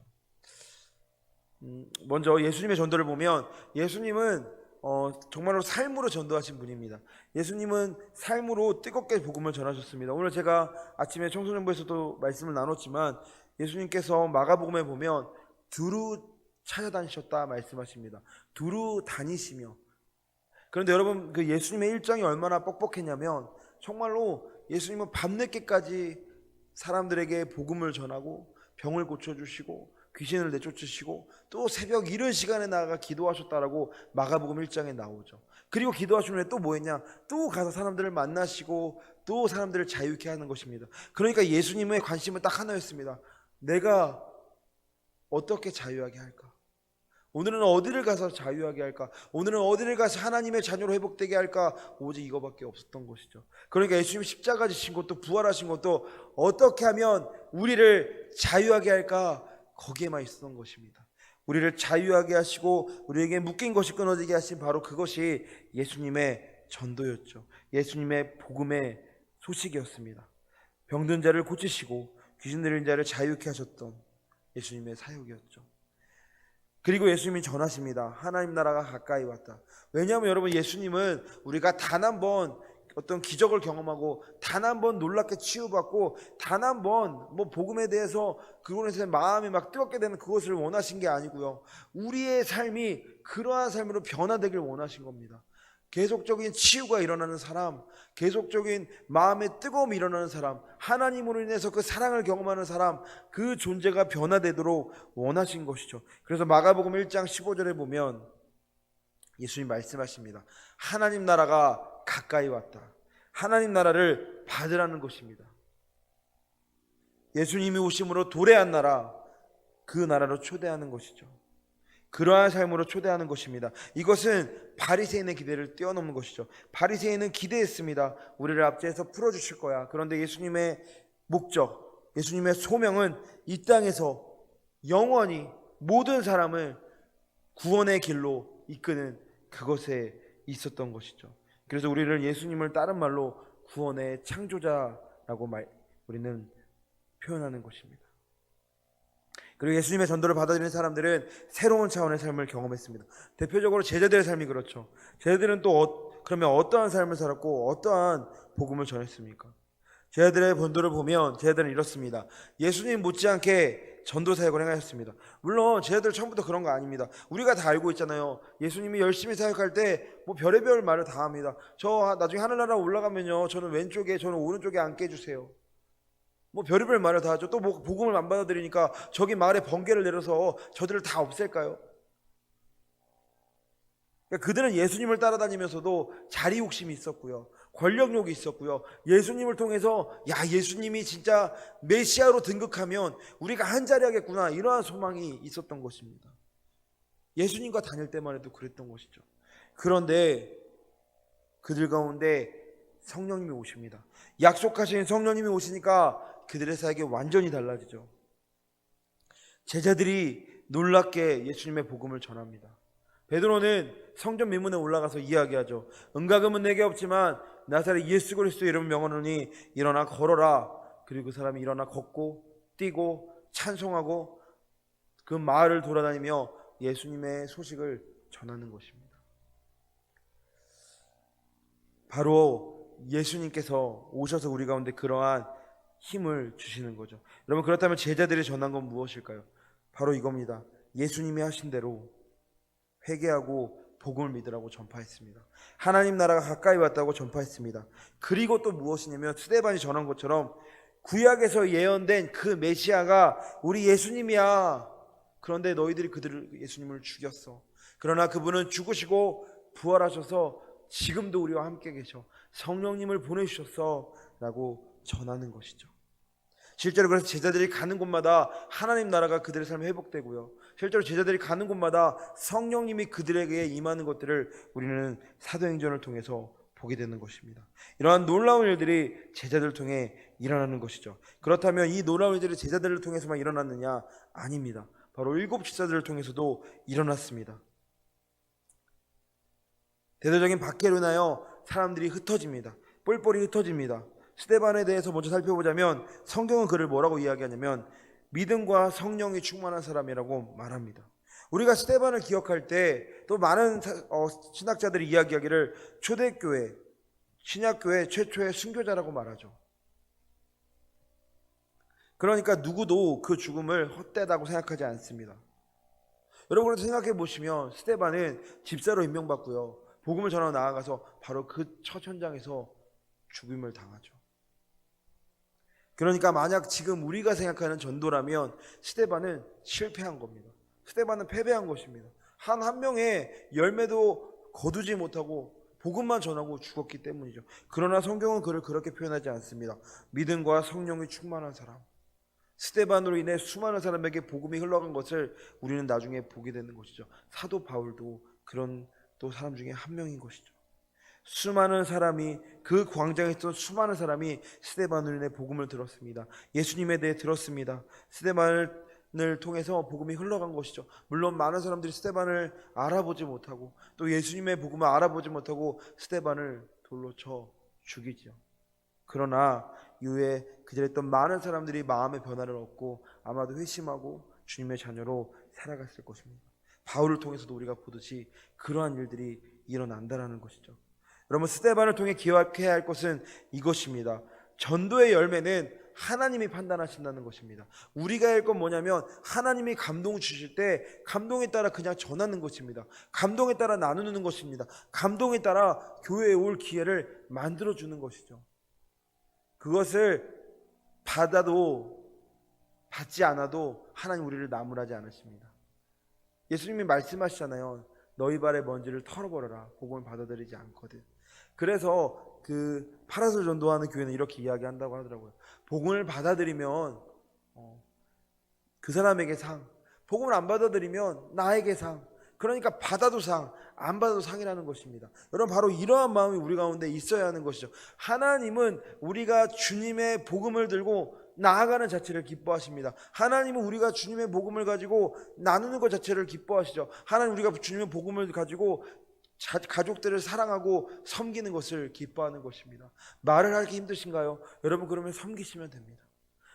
먼저 예수님의 전도를 보면, 예수님은 정말로 삶으로 전도하신 분입니다. 예수님은 삶으로 뜨겁게 복음을 전하셨습니다. 오늘 제가 아침에 청소년부에서도 말씀을 나눴지만 예수님께서 마가복음에 보면 두루 찾아다니셨다 말씀하십니다. 두루 다니시며. 그런데 여러분, 그 예수님의 일정이 얼마나 뻑뻑했냐면 정말로 예수님은 밤늦게까지 사람들에게 복음을 전하고 병을 고쳐주시고 귀신을 내쫓으시고 또 새벽 이른 시간에 나아가 기도하셨다라고 마가복음 1장에 나오죠. 그리고 기도하신 후에 또 뭐 했냐? 또 가서 사람들을 만나시고 또 사람들을 자유케 하는 것입니다. 그러니까 예수님의 관심은 딱 하나였습니다. 내가 어떻게 자유하게 할까? 오늘은 어디를 가서 자유하게 할까? 오늘은 어디를 가서 하나님의 자녀로 회복되게 할까? 오직 이거밖에 없었던 것이죠. 그러니까 예수님이 십자가 지신 것도 부활하신 것도 어떻게 하면 우리를 자유하게 할까? 거기에만 있었던 것입니다. 우리를 자유하게 하시고 우리에게 묶인 것이 끊어지게 하신 바로 그것이 예수님의 전도였죠. 예수님의 복음의 소식이었습니다. 병든 자를 고치시고 귀신 들린 자를 자유케 하셨던 예수님의 사역이었죠. 그리고 예수님이 전하십니다. 하나님 나라가 가까이 왔다. 왜냐하면 여러분, 예수님은 우리가 단 한 번 어떤 기적을 경험하고 단 한 번 놀랍게 치유받고 단 한 번 복음에 대해서 그곳에서 마음이 막 뜨겁게 되는 그것을 원하신 게 아니고요, 우리의 삶이 그러한 삶으로 변화되길 원하신 겁니다. 계속적인 치유가 일어나는 사람, 계속적인 마음의 뜨거움이 일어나는 사람, 하나님으로 인해서 그 사랑을 경험하는 사람, 그 존재가 변화되도록 원하신 것이죠. 그래서 마가복음 1장 15절에 보면 예수님 말씀하십니다. 하나님 나라가 가까이 왔다. 하나님 나라를 받으라는 것입니다. 예수님이 오심으로 도래한 나라, 그 나라로 초대하는 것이죠. 그러한 삶으로 초대하는 것입니다. 이것은 바리새인의 기대를 뛰어넘는 것이죠. 바리새인은 기대했습니다. 우리를 압제해서 풀어주실 거야. 그런데 예수님의 목적, 예수님의 소명은 이 땅에서 영원히 모든 사람을 구원의 길로 이끄는 그것에 있었던 것이죠. 그래서 우리를 예수님을 다른 말로 구원의 창조자라고 우리는 표현하는 것입니다. 그리고 예수님의 전도를 받아들이는 사람들은 새로운 차원의 삶을 경험했습니다. 대표적으로 제자들의 삶이 그렇죠. 제자들은 또 그러면 어떠한 삶을 살았고 어떠한 복음을 전했습니까? 제자들의 전도를 보면 제자들은 이렇습니다. 예수님 못지않게 전도 사역을 행하셨습니다. 물론 제자들 처음부터 그런 거 아닙니다. 우리가 다 알고 있잖아요. 예수님이 열심히 사역할 때 별의별 말을 다 합니다. 저 나중에 하늘나라 올라가면요, 저는 왼쪽에, 저는 오른쪽에 앉게 해주세요. 별의별 말을 다 하죠. 또 복음을 안 받아들이니까 저기 마을에 번개를 내려서 저들을 다 없앨까요? 그러니까 그들은 예수님을 따라다니면서도 자리 욕심이 있었고요, 권력욕이 있었고요, 예수님을 통해서 예수님이 진짜 메시아로 등극하면 우리가 한 자리 하겠구나, 이러한 소망이 있었던 것입니다. 예수님과 다닐 때만 해도 그랬던 것이죠. 그런데 그들 가운데 성령님이 오십니다. 약속하신 성령님이 오시니까 그들의 사역이 완전히 달라지죠. 제자들이 놀랍게 예수님의 복음을 전합니다. 베드로는 성전 미문에 올라가서 이야기하죠. 은과금은 내게 없지만 나사렛 예수 그리스도 이름 명하노니 일어나 걸어라. 그리고 그 사람이 일어나 걷고 뛰고 찬송하고 그 마을을 돌아다니며 예수님의 소식을 전하는 것입니다. 바로 예수님께서 오셔서 우리 가운데 그러한 힘을 주시는 거죠. 여러분, 그렇다면 제자들이 전한 건 무엇일까요? 바로 이겁니다. 예수님이 하신 대로 회개하고 복음을 믿으라고 전파했습니다. 하나님 나라가 가까이 왔다고 전파했습니다. 그리고 또 무엇이냐면 스데반이 전한 것처럼 구약에서 예언된 그 메시아가 우리 예수님이야. 그런데 너희들이 예수님을 죽였어. 그러나 그분은 죽으시고 부활하셔서 지금도 우리와 함께 계셔. 성령님을 보내주셨어 라고 전하는 것이죠. 실제로 그래서 제자들이 가는 곳마다 하나님 나라가 그들의 삶에 회복되고요, 실제로 제자들이 가는 곳마다 성령님이 그들에게 임하는 것들을 우리는 사도행전을 통해서 보게 되는 것입니다. 이러한 놀라운 일들이 제자들을 통해 일어나는 것이죠. 그렇다면 이 놀라운 일들이 제자들을 통해서만 일어났느냐? 아닙니다. 바로 일곱 집사들을 통해서도 일어났습니다. 대대적인 박해로 인하여 사람들이 흩어집니다. 뿔뿔이 흩어집니다. 스데반에 대해서 먼저 살펴보자면 성경은 그를 뭐라고 이야기하냐면 믿음과 성령이 충만한 사람이라고 말합니다. 우리가 스데반을 기억할 때 또 많은 신학자들이 이야기하기를 초대교회, 신약교회 최초의 순교자라고 말하죠. 그러니까 누구도 그 죽음을 헛되다고 생각하지 않습니다. 여러분도 생각해 보시면 스데반은 집사로 임명받고요, 복음을 전하러 나아가서 바로 그 첫 현장에서 죽임을 당하죠. 그러니까 만약 지금 우리가 생각하는 전도라면 스데반은 실패한 겁니다. 스데반은 패배한 것입니다. 한 명의 열매도 거두지 못하고 복음만 전하고 죽었기 때문이죠. 그러나 성경은 그를 그렇게 표현하지 않습니다. 믿음과 성령이 충만한 사람, 스데반으로 인해 수많은 사람에게 복음이 흘러간 것을 우리는 나중에 보게 되는 것이죠. 사도 바울도 그런 또 사람 중에 한 명인 것이죠. 수많은 사람이, 그 광장에 있던 수많은 사람이 스데반으로 인해 복음을 들었습니다. 예수님에 대해 들었습니다. 스데반을 통해서 복음이 흘러간 것이죠. 물론 많은 사람들이 스데반을 알아보지 못하고 또 예수님의 복음을 알아보지 못하고 스데반을 돌로 쳐 죽이죠. 그러나 이후에 그들에 있던 많은 사람들이 마음의 변화를 얻고 아마도 회심하고 주님의 자녀로 살아갔을 것입니다. 바울을 통해서도 우리가 보듯이 그러한 일들이 일어난다라는 것이죠. 여러분, 스데반을 통해 기억해야 할 것은 이것입니다. 전도의 열매는 하나님이 판단하신다는 것입니다. 우리가 할 건 뭐냐면 하나님이 감동 주실 때 감동에 따라 그냥 전하는 것입니다. 감동에 따라 나누는 것입니다. 감동에 따라 교회에 올 기회를 만들어주는 것이죠. 그것을 받아도 받지 않아도 하나님 우리를 나무라지 않으십니다. 예수님이 말씀하시잖아요. 너희 발의 먼지를 털어버려라. 복음을 받아들이지 않거든. 그래서 그 파라솔 전도하는 교회는 이렇게 이야기한다고 하더라고요. 복음을 받아들이면 그 사람에게 상, 복음을 안 받아들이면 나에게 상. 그러니까 받아도 상, 안 받아도 상이라는 것입니다. 여러분, 바로 이러한 마음이 우리 가운데 있어야 하는 것이죠. 하나님은 우리가 주님의 복음을 들고 나아가는 자체를 기뻐하십니다. 하나님은 우리가 주님의 복음을 가지고 나누는 것 자체를 기뻐하시죠. 하나님, 우리가 주님의 복음을 가지고 가족들을 사랑하고 섬기는 것을 기뻐하는 것입니다. 말을 하기 힘드신가요? 여러분, 그러면 섬기시면 됩니다.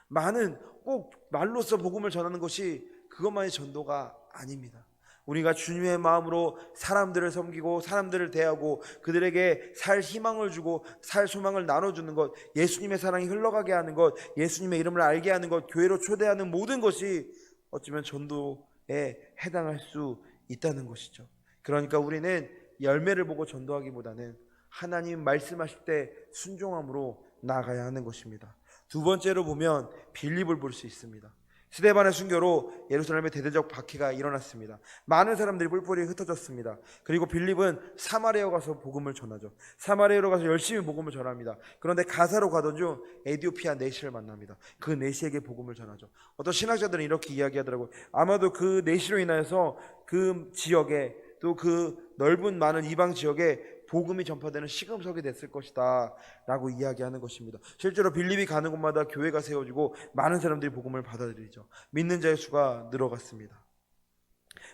많은 꼭 말로써 복음을 전하는 것이 그것만이 전도가 아닙니다. 우리가 주님의 마음으로 사람들을 섬기고 사람들을 대하고 그들에게 살 희망을 주고 살 소망을 나눠주는 것, 예수님의 사랑이 흘러가게 하는 것, 예수님의 이름을 알게 하는 것, 교회로 초대하는 모든 것이 어쩌면 전도에 해당할 수 있다는 것이죠. 그러니까 우리는 열매를 보고 전도하기보다는 하나님 말씀하실 때 순종함으로 나아가야 하는 것입니다. 두 번째로 보면 빌립을 볼 수 있습니다. 스데반의 순교로 예루살렘에 대대적 박해가 일어났습니다. 많은 사람들이 뿔뿔이 흩어졌습니다. 그리고 빌립은 사마리아로 가서 복음을 전하죠. 사마리아로 가서 열심히 복음을 전합니다. 그런데 가사로 가던 중 에디오피아 내시를 만납니다. 그 내시에게 복음을 전하죠. 어떤 신학자들은 이렇게 이야기하더라고요. 아마도 그 내시로 인하여서 그 지역에 또 그 넓은 많은 이방 지역에 복음이 전파되는 시금석이 됐을 것이다 라고 이야기하는 것입니다. 실제로 빌립이 가는 곳마다 교회가 세워지고 많은 사람들이 복음을 받아들이죠. 믿는 자의 수가 늘어갔습니다.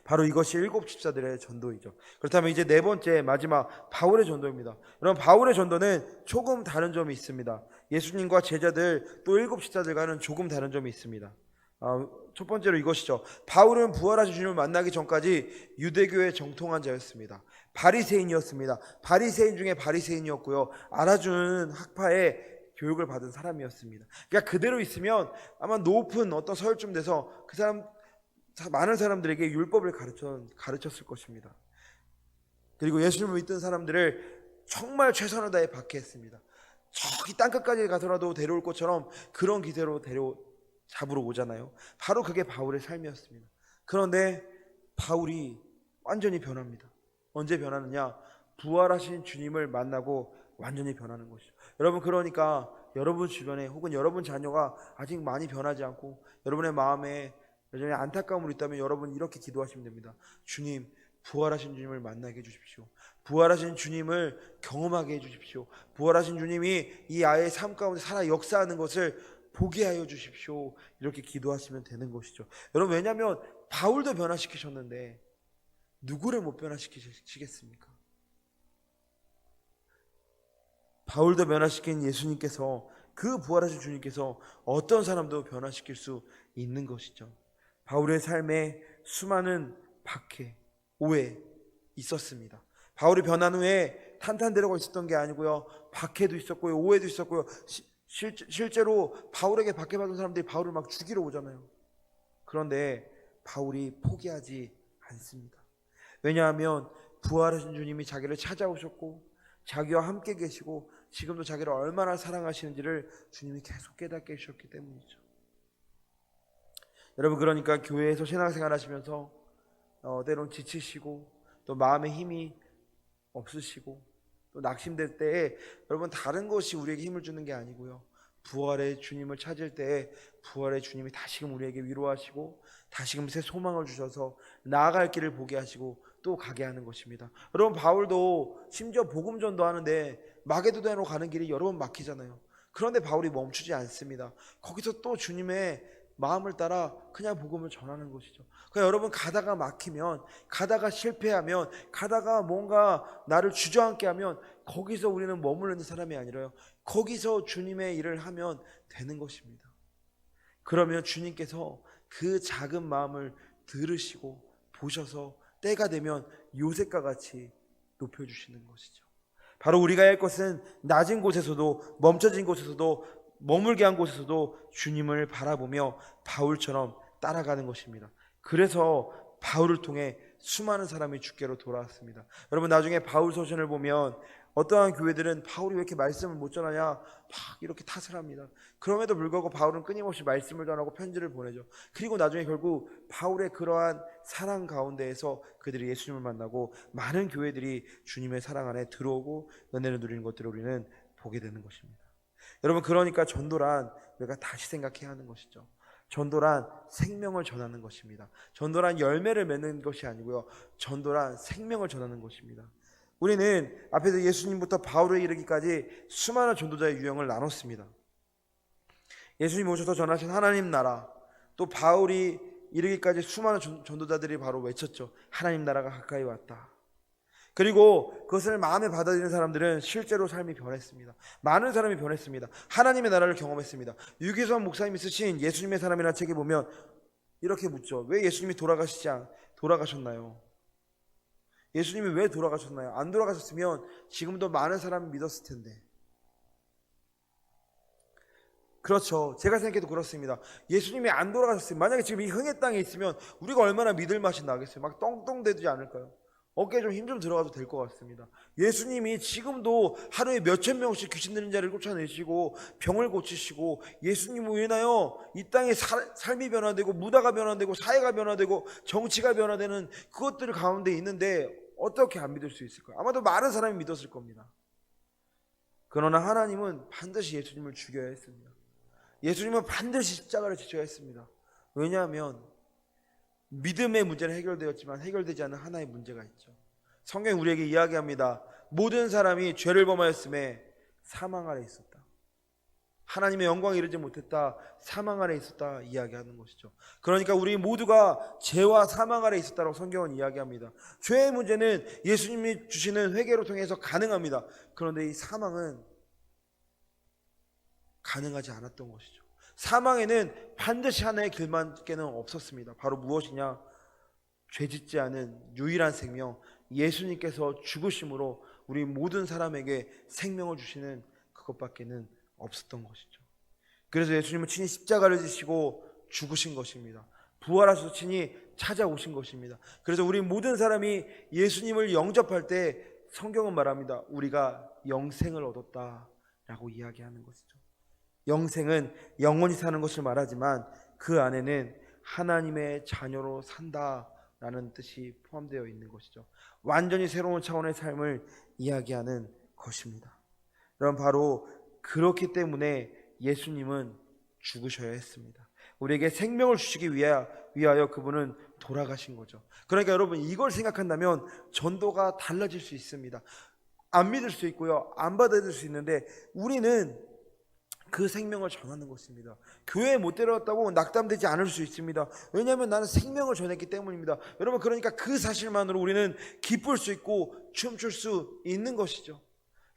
바로 이것이 일곱 집사들의 전도이죠. 그렇다면 이제 네 번째 마지막 바울의 전도입니다. 여러분, 바울의 전도는 조금 다른 점이 있습니다. 예수님과 제자들 또 일곱 집사들과는 조금 다른 점이 있습니다. 첫 번째로 이것이죠. 바울은 부활하신 주님을 만나기 전까지 유대교의 정통한 자였습니다. 바리새인이었습니다. 바리새인 중에 바리새인이었고요. 알아주는 학파의 교육을 받은 사람이었습니다. 그러니까 그대로 있으면 아마 높은 어떤 서열쯤 돼서 그 사람 많은 사람들에게 율법을 가르쳤을 것입니다. 그리고 예수님을 믿던 사람들을 정말 최선을 다해 박해했습니다. 저기 땅끝까지 가서라도 데려올 것처럼 그런 기세로 잡으러 오잖아요. 바로 그게 바울의 삶이었습니다. 그런데 바울이 완전히 변합니다. 언제 변하느냐? 부활하신 주님을 만나고 완전히 변하는 것이죠. 여러분, 그러니까 여러분 주변에 혹은 여러분 자녀가 아직 많이 변하지 않고 여러분의 마음에 여전히 안타까움으로 있다면 여러분 이렇게 기도하시면 됩니다. 주님, 부활하신 주님을 만나게 해주십시오. 부활하신 주님을 경험하게 해주십시오. 부활하신 주님이 이 아이의 삶 가운데 살아 역사하는 것을 보게 하여 주십시오. 이렇게 기도하시면 되는 것이죠. 여러분, 왜냐하면 바울도 변화시키셨는데 누구를 못 변화시키시겠습니까? 바울도 변화시킨 예수님께서, 그 부활하신 주님께서 어떤 사람도 변화시킬 수 있는 것이죠. 바울의 삶에 수많은 박해, 오해 있었습니다. 바울이 변한 후에 탄탄대로가 있었던 게 아니고요, 박해도 있었고요, 오해도 있었고요. 실제로 바울에게 박해받은 사람들이 바울을 막 죽이러 오잖아요. 그런데 바울이 포기하지 않습니다. 왜냐하면 부활하신 주님이 자기를 찾아오셨고 자기와 함께 계시고 지금도 자기를 얼마나 사랑하시는지를 주님이 계속 깨닫게 해주셨기 때문이죠. 여러분, 그러니까 교회에서 신앙생활 하시면서 때론 지치시고 또 마음의 힘이 없으시고 또 낙심될 때에 여러분, 다른 것이 우리에게 힘을 주는 게 아니고요, 부활의 주님을 찾을 때에 부활의 주님이 다시금 우리에게 위로하시고 다시금 새 소망을 주셔서 나아갈 길을 보게 하시고 또 가게 하는 것입니다. 여러분, 바울도 심지어 복음 전도하는데 마게도냐로 가는 길이 여러 번 막히잖아요. 그런데 바울이 멈추지 않습니다. 거기서 또 주님의 마음을 따라 그냥 복음을 전하는 것이죠. 그러니까 여러분, 가다가 막히면, 가다가 실패하면, 가다가 뭔가 나를 주저앉게 하면 거기서 우리는 머무르는 사람이 아니라요, 거기서 주님의 일을 하면 되는 것입니다. 그러면 주님께서 그 작은 마음을 들으시고 보셔서 때가 되면 요셉과 같이 높여주시는 것이죠. 바로 우리가 할 것은 낮은 곳에서도, 멈춰진 곳에서도, 머물게 한 곳에서도 주님을 바라보며 바울처럼 따라가는 것입니다. 그래서 바울을 통해 수많은 사람이 주께로 돌아왔습니다. 여러분, 나중에 바울 서신을 보면 어떠한 교회들은 바울이 왜 이렇게 말씀을 못 전하냐 막 이렇게 탓을 합니다. 그럼에도 불구하고 바울은 끊임없이 말씀을 전하고 편지를 보내죠. 그리고 나중에 결국 바울의 그러한 사랑 가운데에서 그들이 예수님을 만나고 많은 교회들이 주님의 사랑 안에 들어오고 은혜를 누리는 것들을 우리는 보게 되는 것입니다. 여러분, 그러니까 전도란 우리가 다시 생각해야 하는 것이죠. 전도란 생명을 전하는 것입니다. 전도란 열매를 맺는 것이 아니고요, 전도란 생명을 전하는 것입니다. 우리는 앞에서 예수님부터 바울에 이르기까지 수많은 전도자의 유형을 나눴습니다. 예수님 오셔서 전하신 하나님 나라, 또 바울이 이르기까지 수많은 전도자들이 바로 외쳤죠. 하나님 나라가 가까이 왔다. 그리고 그것을 마음에 받아들이는 사람들은 실제로 삶이 변했습니다. 많은 사람이 변했습니다. 하나님의 나라를 경험했습니다. 유기선 목사님이 쓰신 예수님의 사람이라는 책에 보면 이렇게 묻죠. 왜 예수님이 돌아가셨나요? 예수님이 왜 돌아가셨나요? 안 돌아가셨으면 지금도 많은 사람이 믿었을 텐데. 그렇죠. 제가 생각해도 그렇습니다. 예수님이 안 돌아가셨으면, 만약에 지금 이 흥의 땅에 있으면 우리가 얼마나 믿을 맛이 나겠어요? 막 떵떵대지 않을까요? 어깨에 좀 힘 좀 들어가도 될 것 같습니다. 예수님이 지금도 하루에 몇천 명씩 귀신 들린 자를 쫓아내시고 병을 고치시고, 예수님을 인하여 이 땅의 삶이 변화되고 문화가 변화되고 사회가 변화되고 정치가 변화되는 그것들 가운데 있는데 어떻게 안 믿을 수 있을까요? 아마도 많은 사람이 믿었을 겁니다. 그러나 하나님은 반드시 예수님을 죽여야 했습니다. 예수님은 반드시 십자가를 지셔야 했습니다. 왜냐하면 믿음의 문제는 해결되었지만 해결되지 않은 하나의 문제가 있죠. 성경이 우리에게 이야기합니다. 모든 사람이 죄를 범하였음에 사망 아래 있었다. 하나님의 영광에 이르지 못했다. 사망 아래 있었다 이야기하는 것이죠. 그러니까 우리 모두가 죄와 사망 아래 있었다고 성경은 이야기합니다. 죄의 문제는 예수님이 주시는 회개로 통해서 가능합니다. 그런데 이 사망은 가능하지 않았던 것이죠. 사망에는 반드시 하나의 길밖에는 없었습니다. 바로 무엇이냐? 죄짓지 않은 유일한 생명, 예수님께서 죽으심으로 우리 모든 사람에게 생명을 주시는 그것밖에는 없었던 것이죠. 그래서 예수님은 친히 십자가를 지시고 죽으신 것입니다. 부활하셔서 친히 찾아오신 것입니다. 그래서 우리 모든 사람이 예수님을 영접할 때 성경은 말합니다. 우리가 영생을 얻었다라고 이야기하는 것이죠. 영생은 영원히 사는 것을 말하지만 그 안에는 하나님의 자녀로 산다라는 뜻이 포함되어 있는 것이죠. 완전히 새로운 차원의 삶을 이야기하는 것입니다. 여러분, 바로 그렇기 때문에 예수님은 죽으셔야 했습니다. 우리에게 생명을 주시기 위하여 그분은 돌아가신 거죠. 그러니까 여러분, 이걸 생각한다면 전도가 달라질 수 있습니다. 안 믿을 수 있고요, 안 받아들일 수 있는데 우리는 그 생명을 전하는 것입니다. 교회에 못 데려왔다고 낙담되지 않을 수 있습니다. 왜냐하면 나는 생명을 전했기 때문입니다. 여러분, 그러니까 그 사실만으로 우리는 기쁠 수 있고 춤출 수 있는 것이죠.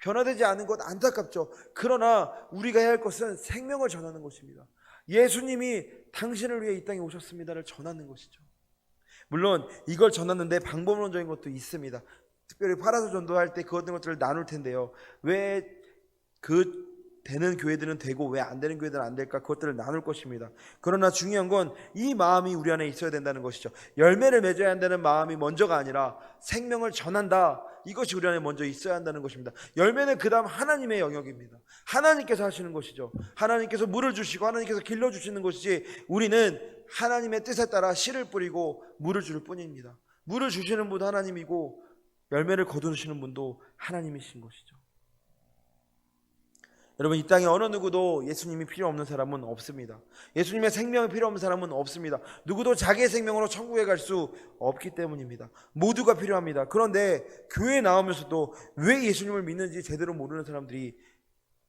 변화되지 않은 것 안타깝죠. 그러나 우리가 해야 할 것은 생명을 전하는 것입니다. 예수님이 당신을 위해 이 땅에 오셨습니다를 전하는 것이죠. 물론 이걸 전하는데 방법론적인 것도 있습니다. 특별히 파라솔 전도할 때 그 어떤 것들을 나눌 텐데요. 왜 그 되는 교회들은 되고 왜 안 되는 교회들은 안 될까, 그것들을 나눌 것입니다. 그러나 중요한 건 이 마음이 우리 안에 있어야 된다는 것이죠. 열매를 맺어야 한다는 마음이 먼저가 아니라 생명을 전한다, 이것이 우리 안에 먼저 있어야 한다는 것입니다. 열매는 그 다음 하나님의 영역입니다. 하나님께서 하시는 것이죠. 하나님께서 물을 주시고 하나님께서 길러주시는 것이지, 우리는 하나님의 뜻에 따라 씨를 뿌리고 물을 줄 뿐입니다. 물을 주시는 분도 하나님이고 열매를 거두시는 분도 하나님이신 것이죠. 여러분, 이 땅에 어느 누구도 예수님이 필요 없는 사람은 없습니다. 예수님의 생명이 필요 없는 사람은 없습니다. 누구도 자기의 생명으로 천국에 갈 수 없기 때문입니다. 모두가 필요합니다. 그런데 교회에 나오면서도 왜 예수님을 믿는지 제대로 모르는 사람들이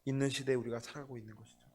있는 시대에 우리가 살아가고 있는 것이죠.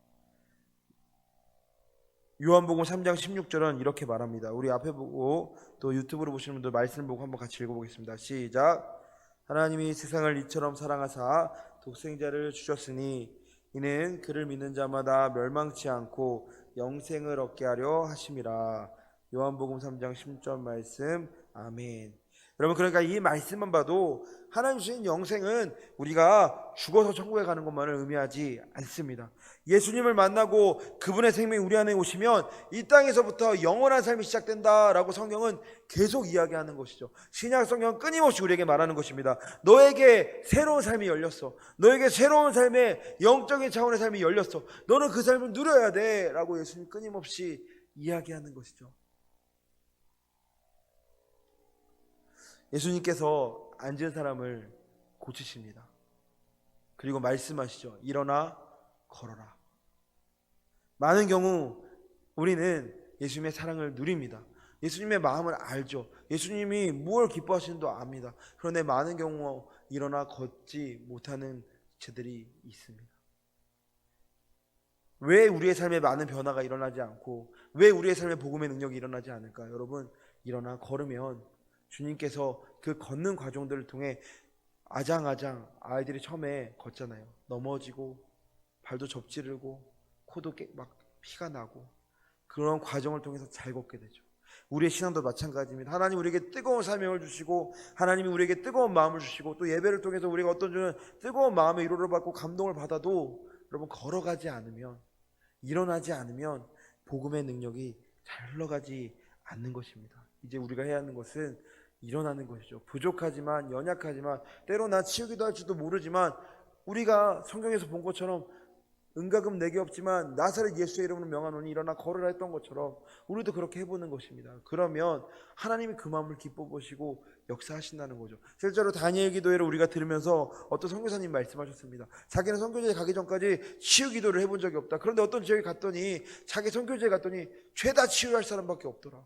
요한복음 3장 16절은 이렇게 말합니다. 우리 앞에 보고 또 유튜브로 보시는 분들 말씀을 보고 한번 같이 읽어보겠습니다. 시작. 하나님이 세상을 이처럼 사랑하사 독생자를 주셨으니 이는 그를 믿는 자마다 멸망치 않고 영생을 얻게 하려 하심이라. 요한복음 3장 10절 말씀. 아멘. 여러분, 그러니까 이 말씀만 봐도 하나님 주신 영생은 우리가 죽어서 천국에 가는 것만을 의미하지 않습니다. 예수님을 만나고 그분의 생명이 우리 안에 오시면 이 땅에서부터 영원한 삶이 시작된다라고 성경은 계속 이야기하는 것이죠. 신약 성경은 끊임없이 우리에게 말하는 것입니다. 너에게 새로운 삶이 열렸어. 너에게 새로운 삶의 영적인 차원의 삶이 열렸어. 너는 그 삶을 누려야 돼 라고 예수님 끊임없이 이야기하는 것이죠. 예수님께서 앉은 사람을 고치십니다. 그리고 말씀하시죠. 일어나 걸어라. 많은 경우 우리는 예수님의 사랑을 누립니다. 예수님의 마음을 알죠. 예수님이 무엇을 기뻐하시는도 압니다. 그런데 많은 경우 일어나 걷지 못하는 죄들이 있습니다. 왜 우리의 삶에 많은 변화가 일어나지 않고 왜 우리의 삶에 복음의 능력이 일어나지 않을까요? 여러분, 일어나 걸으면 주님께서 그 걷는 과정들을 통해 아장아장 아이들이 처음에 걷잖아요. 넘어지고 발도 접지르고 코도 막 피가 나고 그런 과정을 통해서 잘 걷게 되죠. 우리의 신앙도 마찬가지입니다. 하나님 우리에게 뜨거운 사명을 주시고 하나님이 우리에게 뜨거운 마음을 주시고 또 예배를 통해서 우리가 어떤 주는 뜨거운 마음의 위로를 받고 감동을 받아도 여러분 걸어가지 않으면 일어나지 않으면 복음의 능력이 잘 흘러가지 않는 것입니다. 이제 우리가 해야 하는 것은 일어나는 것이죠. 부족하지만 연약하지만 때로 나 치우기도 할지도 모르지만 우리가 성경에서 본 것처럼 은가금 내게 없지만 나사렛 예수의 이름으로 명하노니 일어나 걸으라 했던 것처럼 우리도 그렇게 해보는 것입니다. 그러면 하나님이 그 마음을 기뻐 보시고 역사하신다는 거죠. 실제로 다니엘 기도회를 우리가 들으면서 어떤 선교사님 말씀하셨습니다. 자기는 선교제에 가기 전까지 치유 기도를 해본 적이 없다. 그런데 어떤 지역에 갔더니 자기 선교제에 갔더니 죄다 치유할 사람밖에 없더라.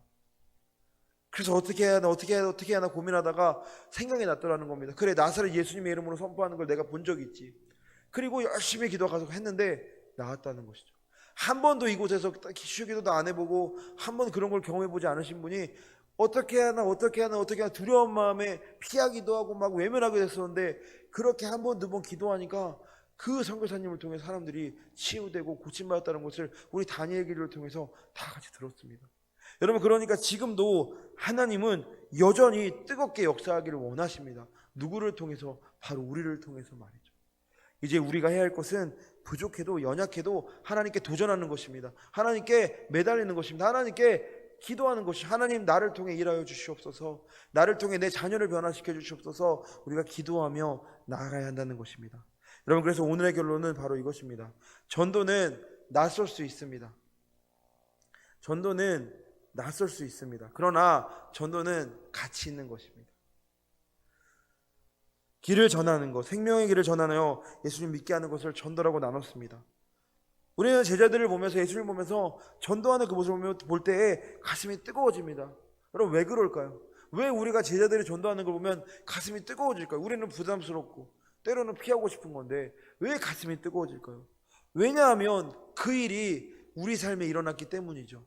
그래서 어떻게 해야 하나 고민하다가 생각이 났더라는 겁니다. 그래, 나사렛 예수님의 이름으로 선포하는 걸 내가 본 적이 있지. 그리고 열심히 기도하고 했는데 나았다는 것이죠. 한 번도 이곳에서 치유기도도 안 해보고 한 번 그런 걸 경험해보지 않으신 분이 어떻게 하나 두려운 마음에 피하기도 하고 막 외면하게 됐었는데 그렇게 한 번, 두 번 기도하니까 그 선교사님을 통해 사람들이 치유되고 고침받았다는 것을 우리 다니엘 기도를 통해서 다 같이 들었습니다. 여러분, 그러니까 지금도 하나님은 여전히 뜨겁게 역사하기를 원하십니다. 누구를 통해서? 바로 우리를 통해서 말이죠. 이제 우리가 해야 할 것은 부족해도 연약해도 하나님께 도전하는 것입니다. 하나님께 매달리는 것입니다. 하나님께 기도하는 것이 하나님 나를 통해 일하여 주시옵소서, 나를 통해 내 자녀를 변화시켜 주시옵소서 우리가 기도하며 나아가야 한다는 것입니다. 여러분, 그래서 오늘의 결론은 바로 이것입니다. 전도는 낯설 수 있습니다. 전도는 낯설 수 있습니다. 그러나 전도는 가치 있는 것입니다. 길을 전하는 것, 생명의 길을 전하여 예수님 믿게 하는 것을 전도라고 나눴습니다. 우리는 제자들을 보면서 예수님을 보면서 전도하는 그 모습을 볼 때에 가슴이 뜨거워집니다. 여러분, 왜 그럴까요? 왜 우리가 제자들이 전도하는 걸 보면 가슴이 뜨거워질까요? 우리는 부담스럽고 때로는 피하고 싶은 건데 왜 가슴이 뜨거워질까요? 왜냐하면 그 일이 우리 삶에 일어났기 때문이죠.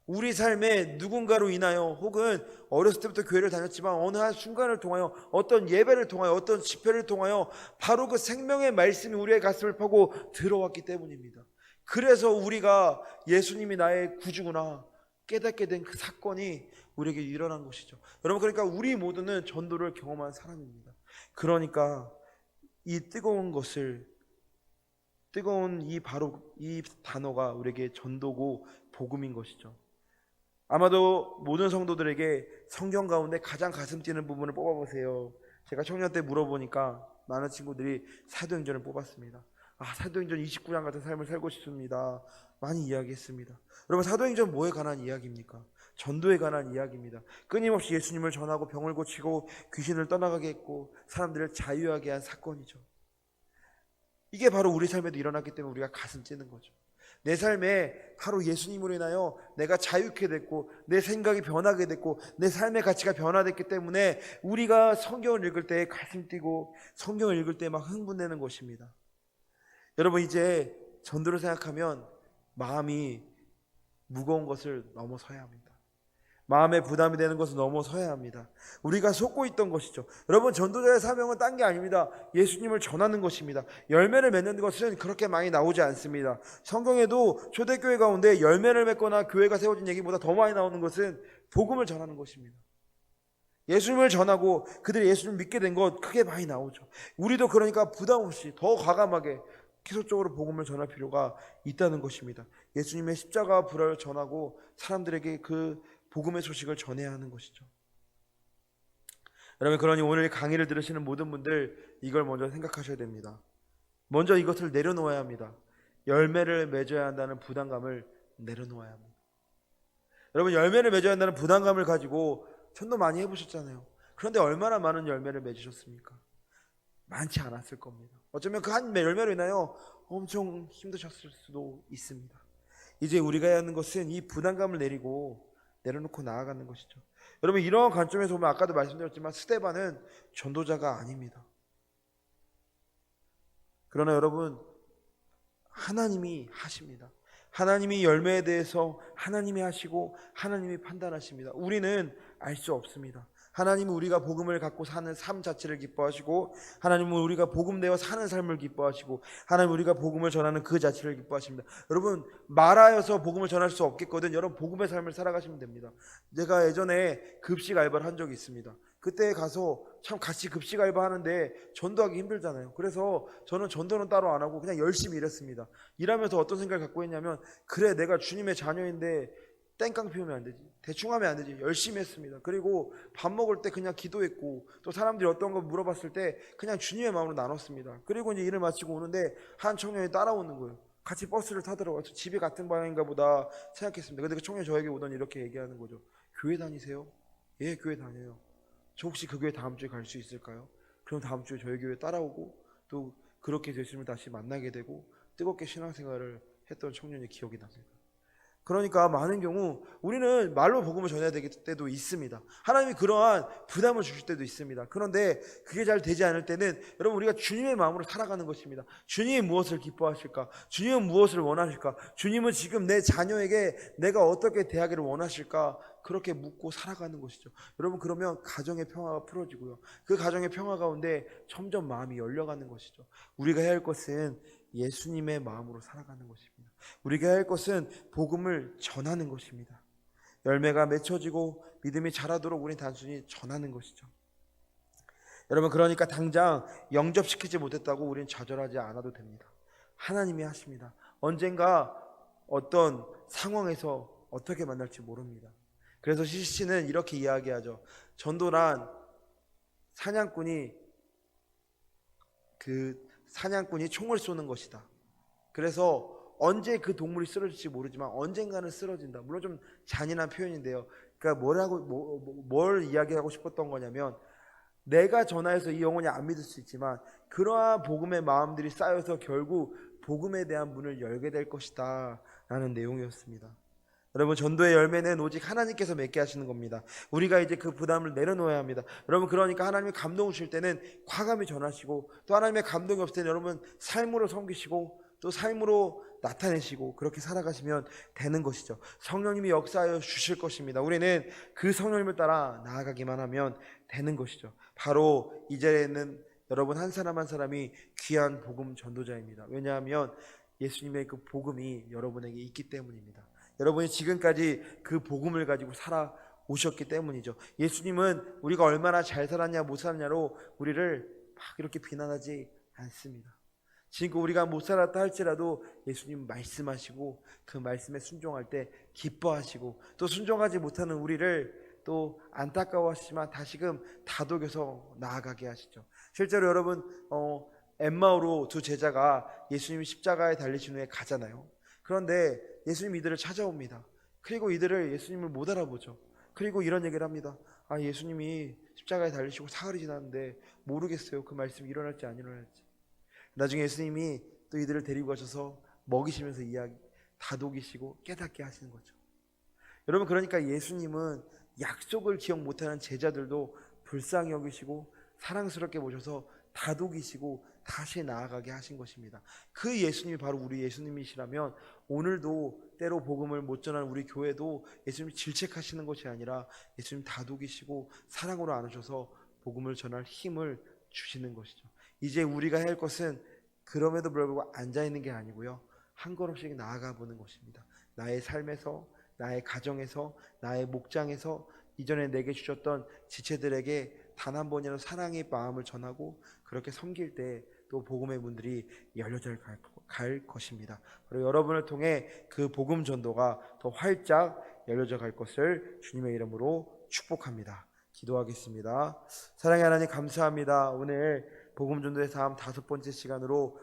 우리 삶에 누군가로 인하여 혹은 어렸을 때부터 교회를 다녔지만 어느 한 순간을 통하여 어떤 예배를 통하여 어떤 집회를 통하여 바로 그 생명의 말씀이 우리의 가슴을 파고 들어왔기 때문입니다. 그래서 우리가 예수님이 나의 구주구나 깨닫게 된 그 사건이 우리에게 일어난 것이죠. 여러분, 그러니까 우리 모두는 전도를 경험한 사람입니다. 그러니까 이 뜨거운 이 단어가 우리에게 전도고 복음인 것이죠. 아마도 모든 성도들에게 성경 가운데 가장 가슴 뛰는 부분을 뽑아보세요. 제가 청년 때 물어보니까 많은 친구들이 사도행전을 뽑았습니다. 사도행전 29장 같은 삶을 살고 싶습니다. 많이 이야기했습니다. 여러분, 사도행전 뭐에 관한 이야기입니까? 전도에 관한 이야기입니다. 끊임없이 예수님을 전하고 병을 고치고 귀신을 떠나가게 했고 사람들을 자유하게 한 사건이죠. 이게 바로 우리 삶에도 일어났기 때문에 우리가 가슴 찌는 거죠. 내 삶에 바로 예수님으로 인하여 내가 자유케 됐고 내 생각이 변하게 됐고 내 삶의 가치가 변화됐기 때문에 우리가 성경을 읽을 때 가슴 뛰고 성경을 읽을 때 막 흥분되는 것입니다. 여러분, 이제 전도를 생각하면 마음이 무거운 것을 넘어서야 합니다. 마음의 부담이 되는 것을 넘어서야 합니다. 우리가 속고 있던 것이죠. 여러분, 전도자의 사명은 딴 게 아닙니다. 예수님을 전하는 것입니다. 열매를 맺는 것은 그렇게 많이 나오지 않습니다. 성경에도 초대교회 가운데 열매를 맺거나 교회가 세워진 얘기보다 더 많이 나오는 것은 복음을 전하는 것입니다. 예수님을 전하고 그들이 예수님을 믿게 된 것, 크게 많이 나오죠. 우리도 그러니까 부담 없이 더 과감하게 계속적으로 복음을 전할 필요가 있다는 것입니다. 예수님의 십자가 부활을 전하고 사람들에게 그 복음의 소식을 전해야 하는 것이죠. 여러분, 그러니 오늘 강의를 들으시는 모든 분들, 이걸 먼저 생각하셔야 됩니다. 먼저 이것을 내려놓아야 합니다. 열매를 맺어야 한다는 부담감을 내려놓아야 합니다. 여러분, 열매를 맺어야 한다는 부담감을 가지고 전도 많이 해보셨잖아요. 그런데 얼마나 많은 열매를 맺으셨습니까? 많지 않았을 겁니다. 어쩌면 그 한 열매로 인하여 엄청 힘드셨을 수도 있습니다. 이제 우리가 해야 하는 것은 이 부담감을 내려놓고 나아가는 것이죠. 여러분, 이런 관점에서 보면 아까도 말씀드렸지만 스데반은 전도자가 아닙니다. 그러나 여러분, 하나님이 하십니다. 하나님이 열매에 대해서 하나님이 하시고 하나님이 판단하십니다. 우리는 알 수 없습니다. 하나님은 우리가 복음을 갖고 사는 삶 자체를 기뻐하시고, 하나님은 우리가 복음되어 사는 삶을 기뻐하시고, 하나님은 우리가 복음을 전하는 그 자체를 기뻐하십니다. 여러분, 말하여서 복음을 전할 수 없겠거든. 여러분, 복음의 삶을 살아가시면 됩니다. 제가 예전에 급식 알바를 한 적이 있습니다. 그때 가서 참 같이 급식 알바 하는데 전도하기 힘들잖아요. 그래서 저는 전도는 따로 안 하고 그냥 열심히 일했습니다. 일하면서 어떤 생각을 갖고 있냐면, 그래, 내가 주님의 자녀인데 땡깡 피우면 안 되지, 대충 하면 안 되지. 열심히 했습니다. 그리고 밥 먹을 때 그냥 기도했고, 또 사람들이 어떤 거 물어봤을 때 그냥 주님의 마음으로 나눴습니다. 그리고 이제 일을 마치고 오는데 한 청년이 따라오는 거예요. 같이 버스를 타더라고요. 집이 같은 방향인가 보다 생각했습니다. 근데 그 청년이 저에게 오더니 이렇게 얘기하는 거죠. 교회 다니세요? 예, 교회 다녀요. 저 혹시 그 교회 다음 주에 갈 수 있을까요? 그럼 다음 주에 저희 교회 따라오고, 또 그렇게 예수님을 다시 만나게 되고 뜨겁게 신앙생활을 했던 청년의 기억이 납니다. 그러니까 많은 경우 우리는 말로 복음을 전해야 될 때도 있습니다. 하나님이 그러한 부담을 주실 때도 있습니다. 그런데 그게 잘 되지 않을 때는 여러분, 우리가 주님의 마음으로 살아가는 것입니다. 주님이 무엇을 기뻐하실까? 주님은 무엇을 원하실까? 주님은 지금 내 자녀에게 내가 어떻게 대하기를 원하실까? 그렇게 묻고 살아가는 것이죠. 여러분, 그러면 가정의 평화가 풀어지고요, 그 가정의 평화 가운데 점점 마음이 열려가는 것이죠. 우리가 해야 할 것은 예수님의 마음으로 살아가는 것입니다. 우리가 해야 할 것은 복음을 전하는 것입니다. 열매가 맺혀지고 믿음이 자라도록 우리는 단순히 전하는 것이죠. 여러분, 그러니까 당장 영접시키지 못했다고 우리는 좌절하지 않아도 됩니다. 하나님이 하십니다. 언젠가 어떤 상황에서 어떻게 만날지 모릅니다. 그래서 CCC는 이렇게 이야기하죠. 전도란 사냥꾼이 총을 쏘는 것이다. 그래서 언제 그 동물이 쓰러질지 모르지만 언젠가는 쓰러진다. 물론 좀 잔인한 표현인데요. 그러니까 뭘 이야기하고 싶었던 거냐면, 내가 전하여서 이 영혼이 안 믿을 수 있지만 그러한 복음의 마음들이 쌓여서 결국 복음에 대한 문을 열게 될 것이다 라는 내용이었습니다. 여러분, 전도의 열매는 오직 하나님께서 맺게 하시는 겁니다. 우리가 이제 그 부담을 내려놓아야 합니다. 여러분, 그러니까 하나님이 감동을 주실 때는 과감히 전하시고, 또 하나님의 감동이 없을 때는 여러분 삶으로 섬기시고 또 삶으로 나타내시고 그렇게 살아가시면 되는 것이죠. 성령님이 역사하여 주실 것입니다. 우리는 그 성령님을 따라 나아가기만 하면 되는 것이죠. 바로 이 자리에는 여러분 한 사람 한 사람이 귀한 복음 전도자입니다. 왜냐하면 예수님의 그 복음이 여러분에게 있기 때문입니다. 여러분이 지금까지 그 복음을 가지고 살아오셨기 때문이죠. 예수님은 우리가 얼마나 잘 살았냐 못 살았냐로 우리를 막 이렇게 비난하지 않습니다. 지금 우리가 못 살았다 할지라도 예수님 말씀하시고 그 말씀에 순종할 때 기뻐하시고, 또 순종하지 못하는 우리를 또 안타까워하시지만 다시금 다독여서 나아가게 하시죠. 실제로 여러분, 엠마오로 두 제자가 예수님 십자가에 달리신 후에 가잖아요. 그런데 예수님 이들을 찾아옵니다. 그리고 이들을 예수님을 못 알아보죠. 그리고 이런 얘기를 합니다. 예수님이 십자가에 달리시고 사흘이 지났는데 모르겠어요. 그 말씀이 일어날지 안 일어날지. 나중에 예수님이 또 이들을 데리고 가셔서 먹이시면서 다독이시고 깨닫게 하시는 거죠. 여러분, 그러니까 예수님은 약속을 기억 못하는 제자들도 불쌍히 여기시고 사랑스럽게 모셔서 다독이시고 다시 나아가게 하신 것입니다. 그 예수님이 바로 우리 예수님이시라면 오늘도 때로 복음을 못 전하는 우리 교회도 예수님이 질책하시는 것이 아니라 예수님 다독이시고 사랑으로 안으셔서 복음을 전할 힘을 주시는 것이죠. 이제 우리가 해야 할 것은 그럼에도 불구하고 앉아있는 게 아니고요, 한 걸음씩 나아가 보는 것입니다. 나의 삶에서, 나의 가정에서, 나의 목장에서 이전에 내게 주셨던 지체들에게 단 한 번이라도 사랑의 마음을 전하고 그렇게 섬길 때 또 복음의 문들이 열려져 갈 것입니다. 바로 여러분을 통해 그 복음 전도가 더 활짝 열려져 갈 것을 주님의 이름으로 축복합니다. 기도하겠습니다. 사랑의 하나님, 감사합니다. 오늘 복음 전도의 삶 5번째 시간으로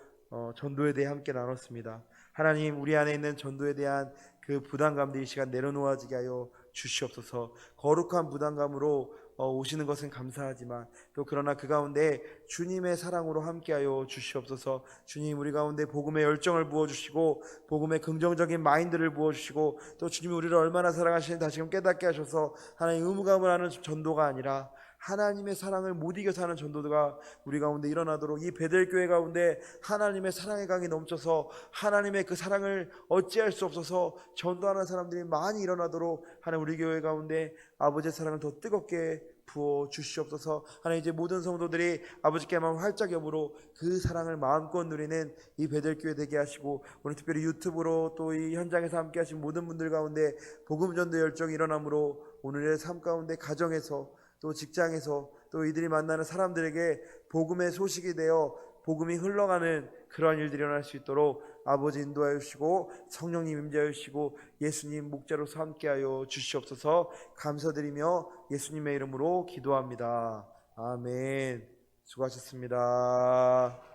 전도에 대해 함께 나눴습니다. 하나님, 우리 안에 있는 전도에 대한 그 부담감들이 이 시간 내려놓아지게 하여 주시옵소서. 거룩한 부담감으로 오시는 것은 감사하지만 또 그러나 그 가운데 주님의 사랑으로 함께하여 주시옵소서. 주님, 우리 가운데 복음의 열정을 부어주시고 복음의 긍정적인 마인드를 부어주시고 또 주님이 우리를 얼마나 사랑하시는지 다시금 깨닫게 하셔서 하나님 의무감을 하는 전도가 아니라 하나님의 사랑을 못 이겨 사는 전도가 우리 가운데 일어나도록, 이 베델교회 가운데 하나님의 사랑의 강이 넘쳐서 하나님의 그 사랑을 어찌할 수 없어서 전도하는 사람들이 많이 일어나도록 하나님, 우리 교회 가운데 아버지의 사랑을 더 뜨겁게 부어 주시옵소서. 하나님, 이제 모든 성도들이 아버지께 마음 활짝 여부로 그 사랑을 마음껏 누리는 이 베델교회 되게 하시고, 오늘 특별히 유튜브로 또 이 현장에서 함께 하신 모든 분들 가운데 복음 전도 열정이 일어남으로 오늘의 삶 가운데 가정에서 또 직장에서 또 이들이 만나는 사람들에게 복음의 소식이 되어 복음이 흘러가는 그러한 일들이 일어날 수 있도록 아버지 인도하여 주시고 성령님 임재하여 주시고 예수님 목자로서 함께하여 주시옵소서. 감사드리며 예수님의 이름으로 기도합니다. 아멘. 수고하셨습니다.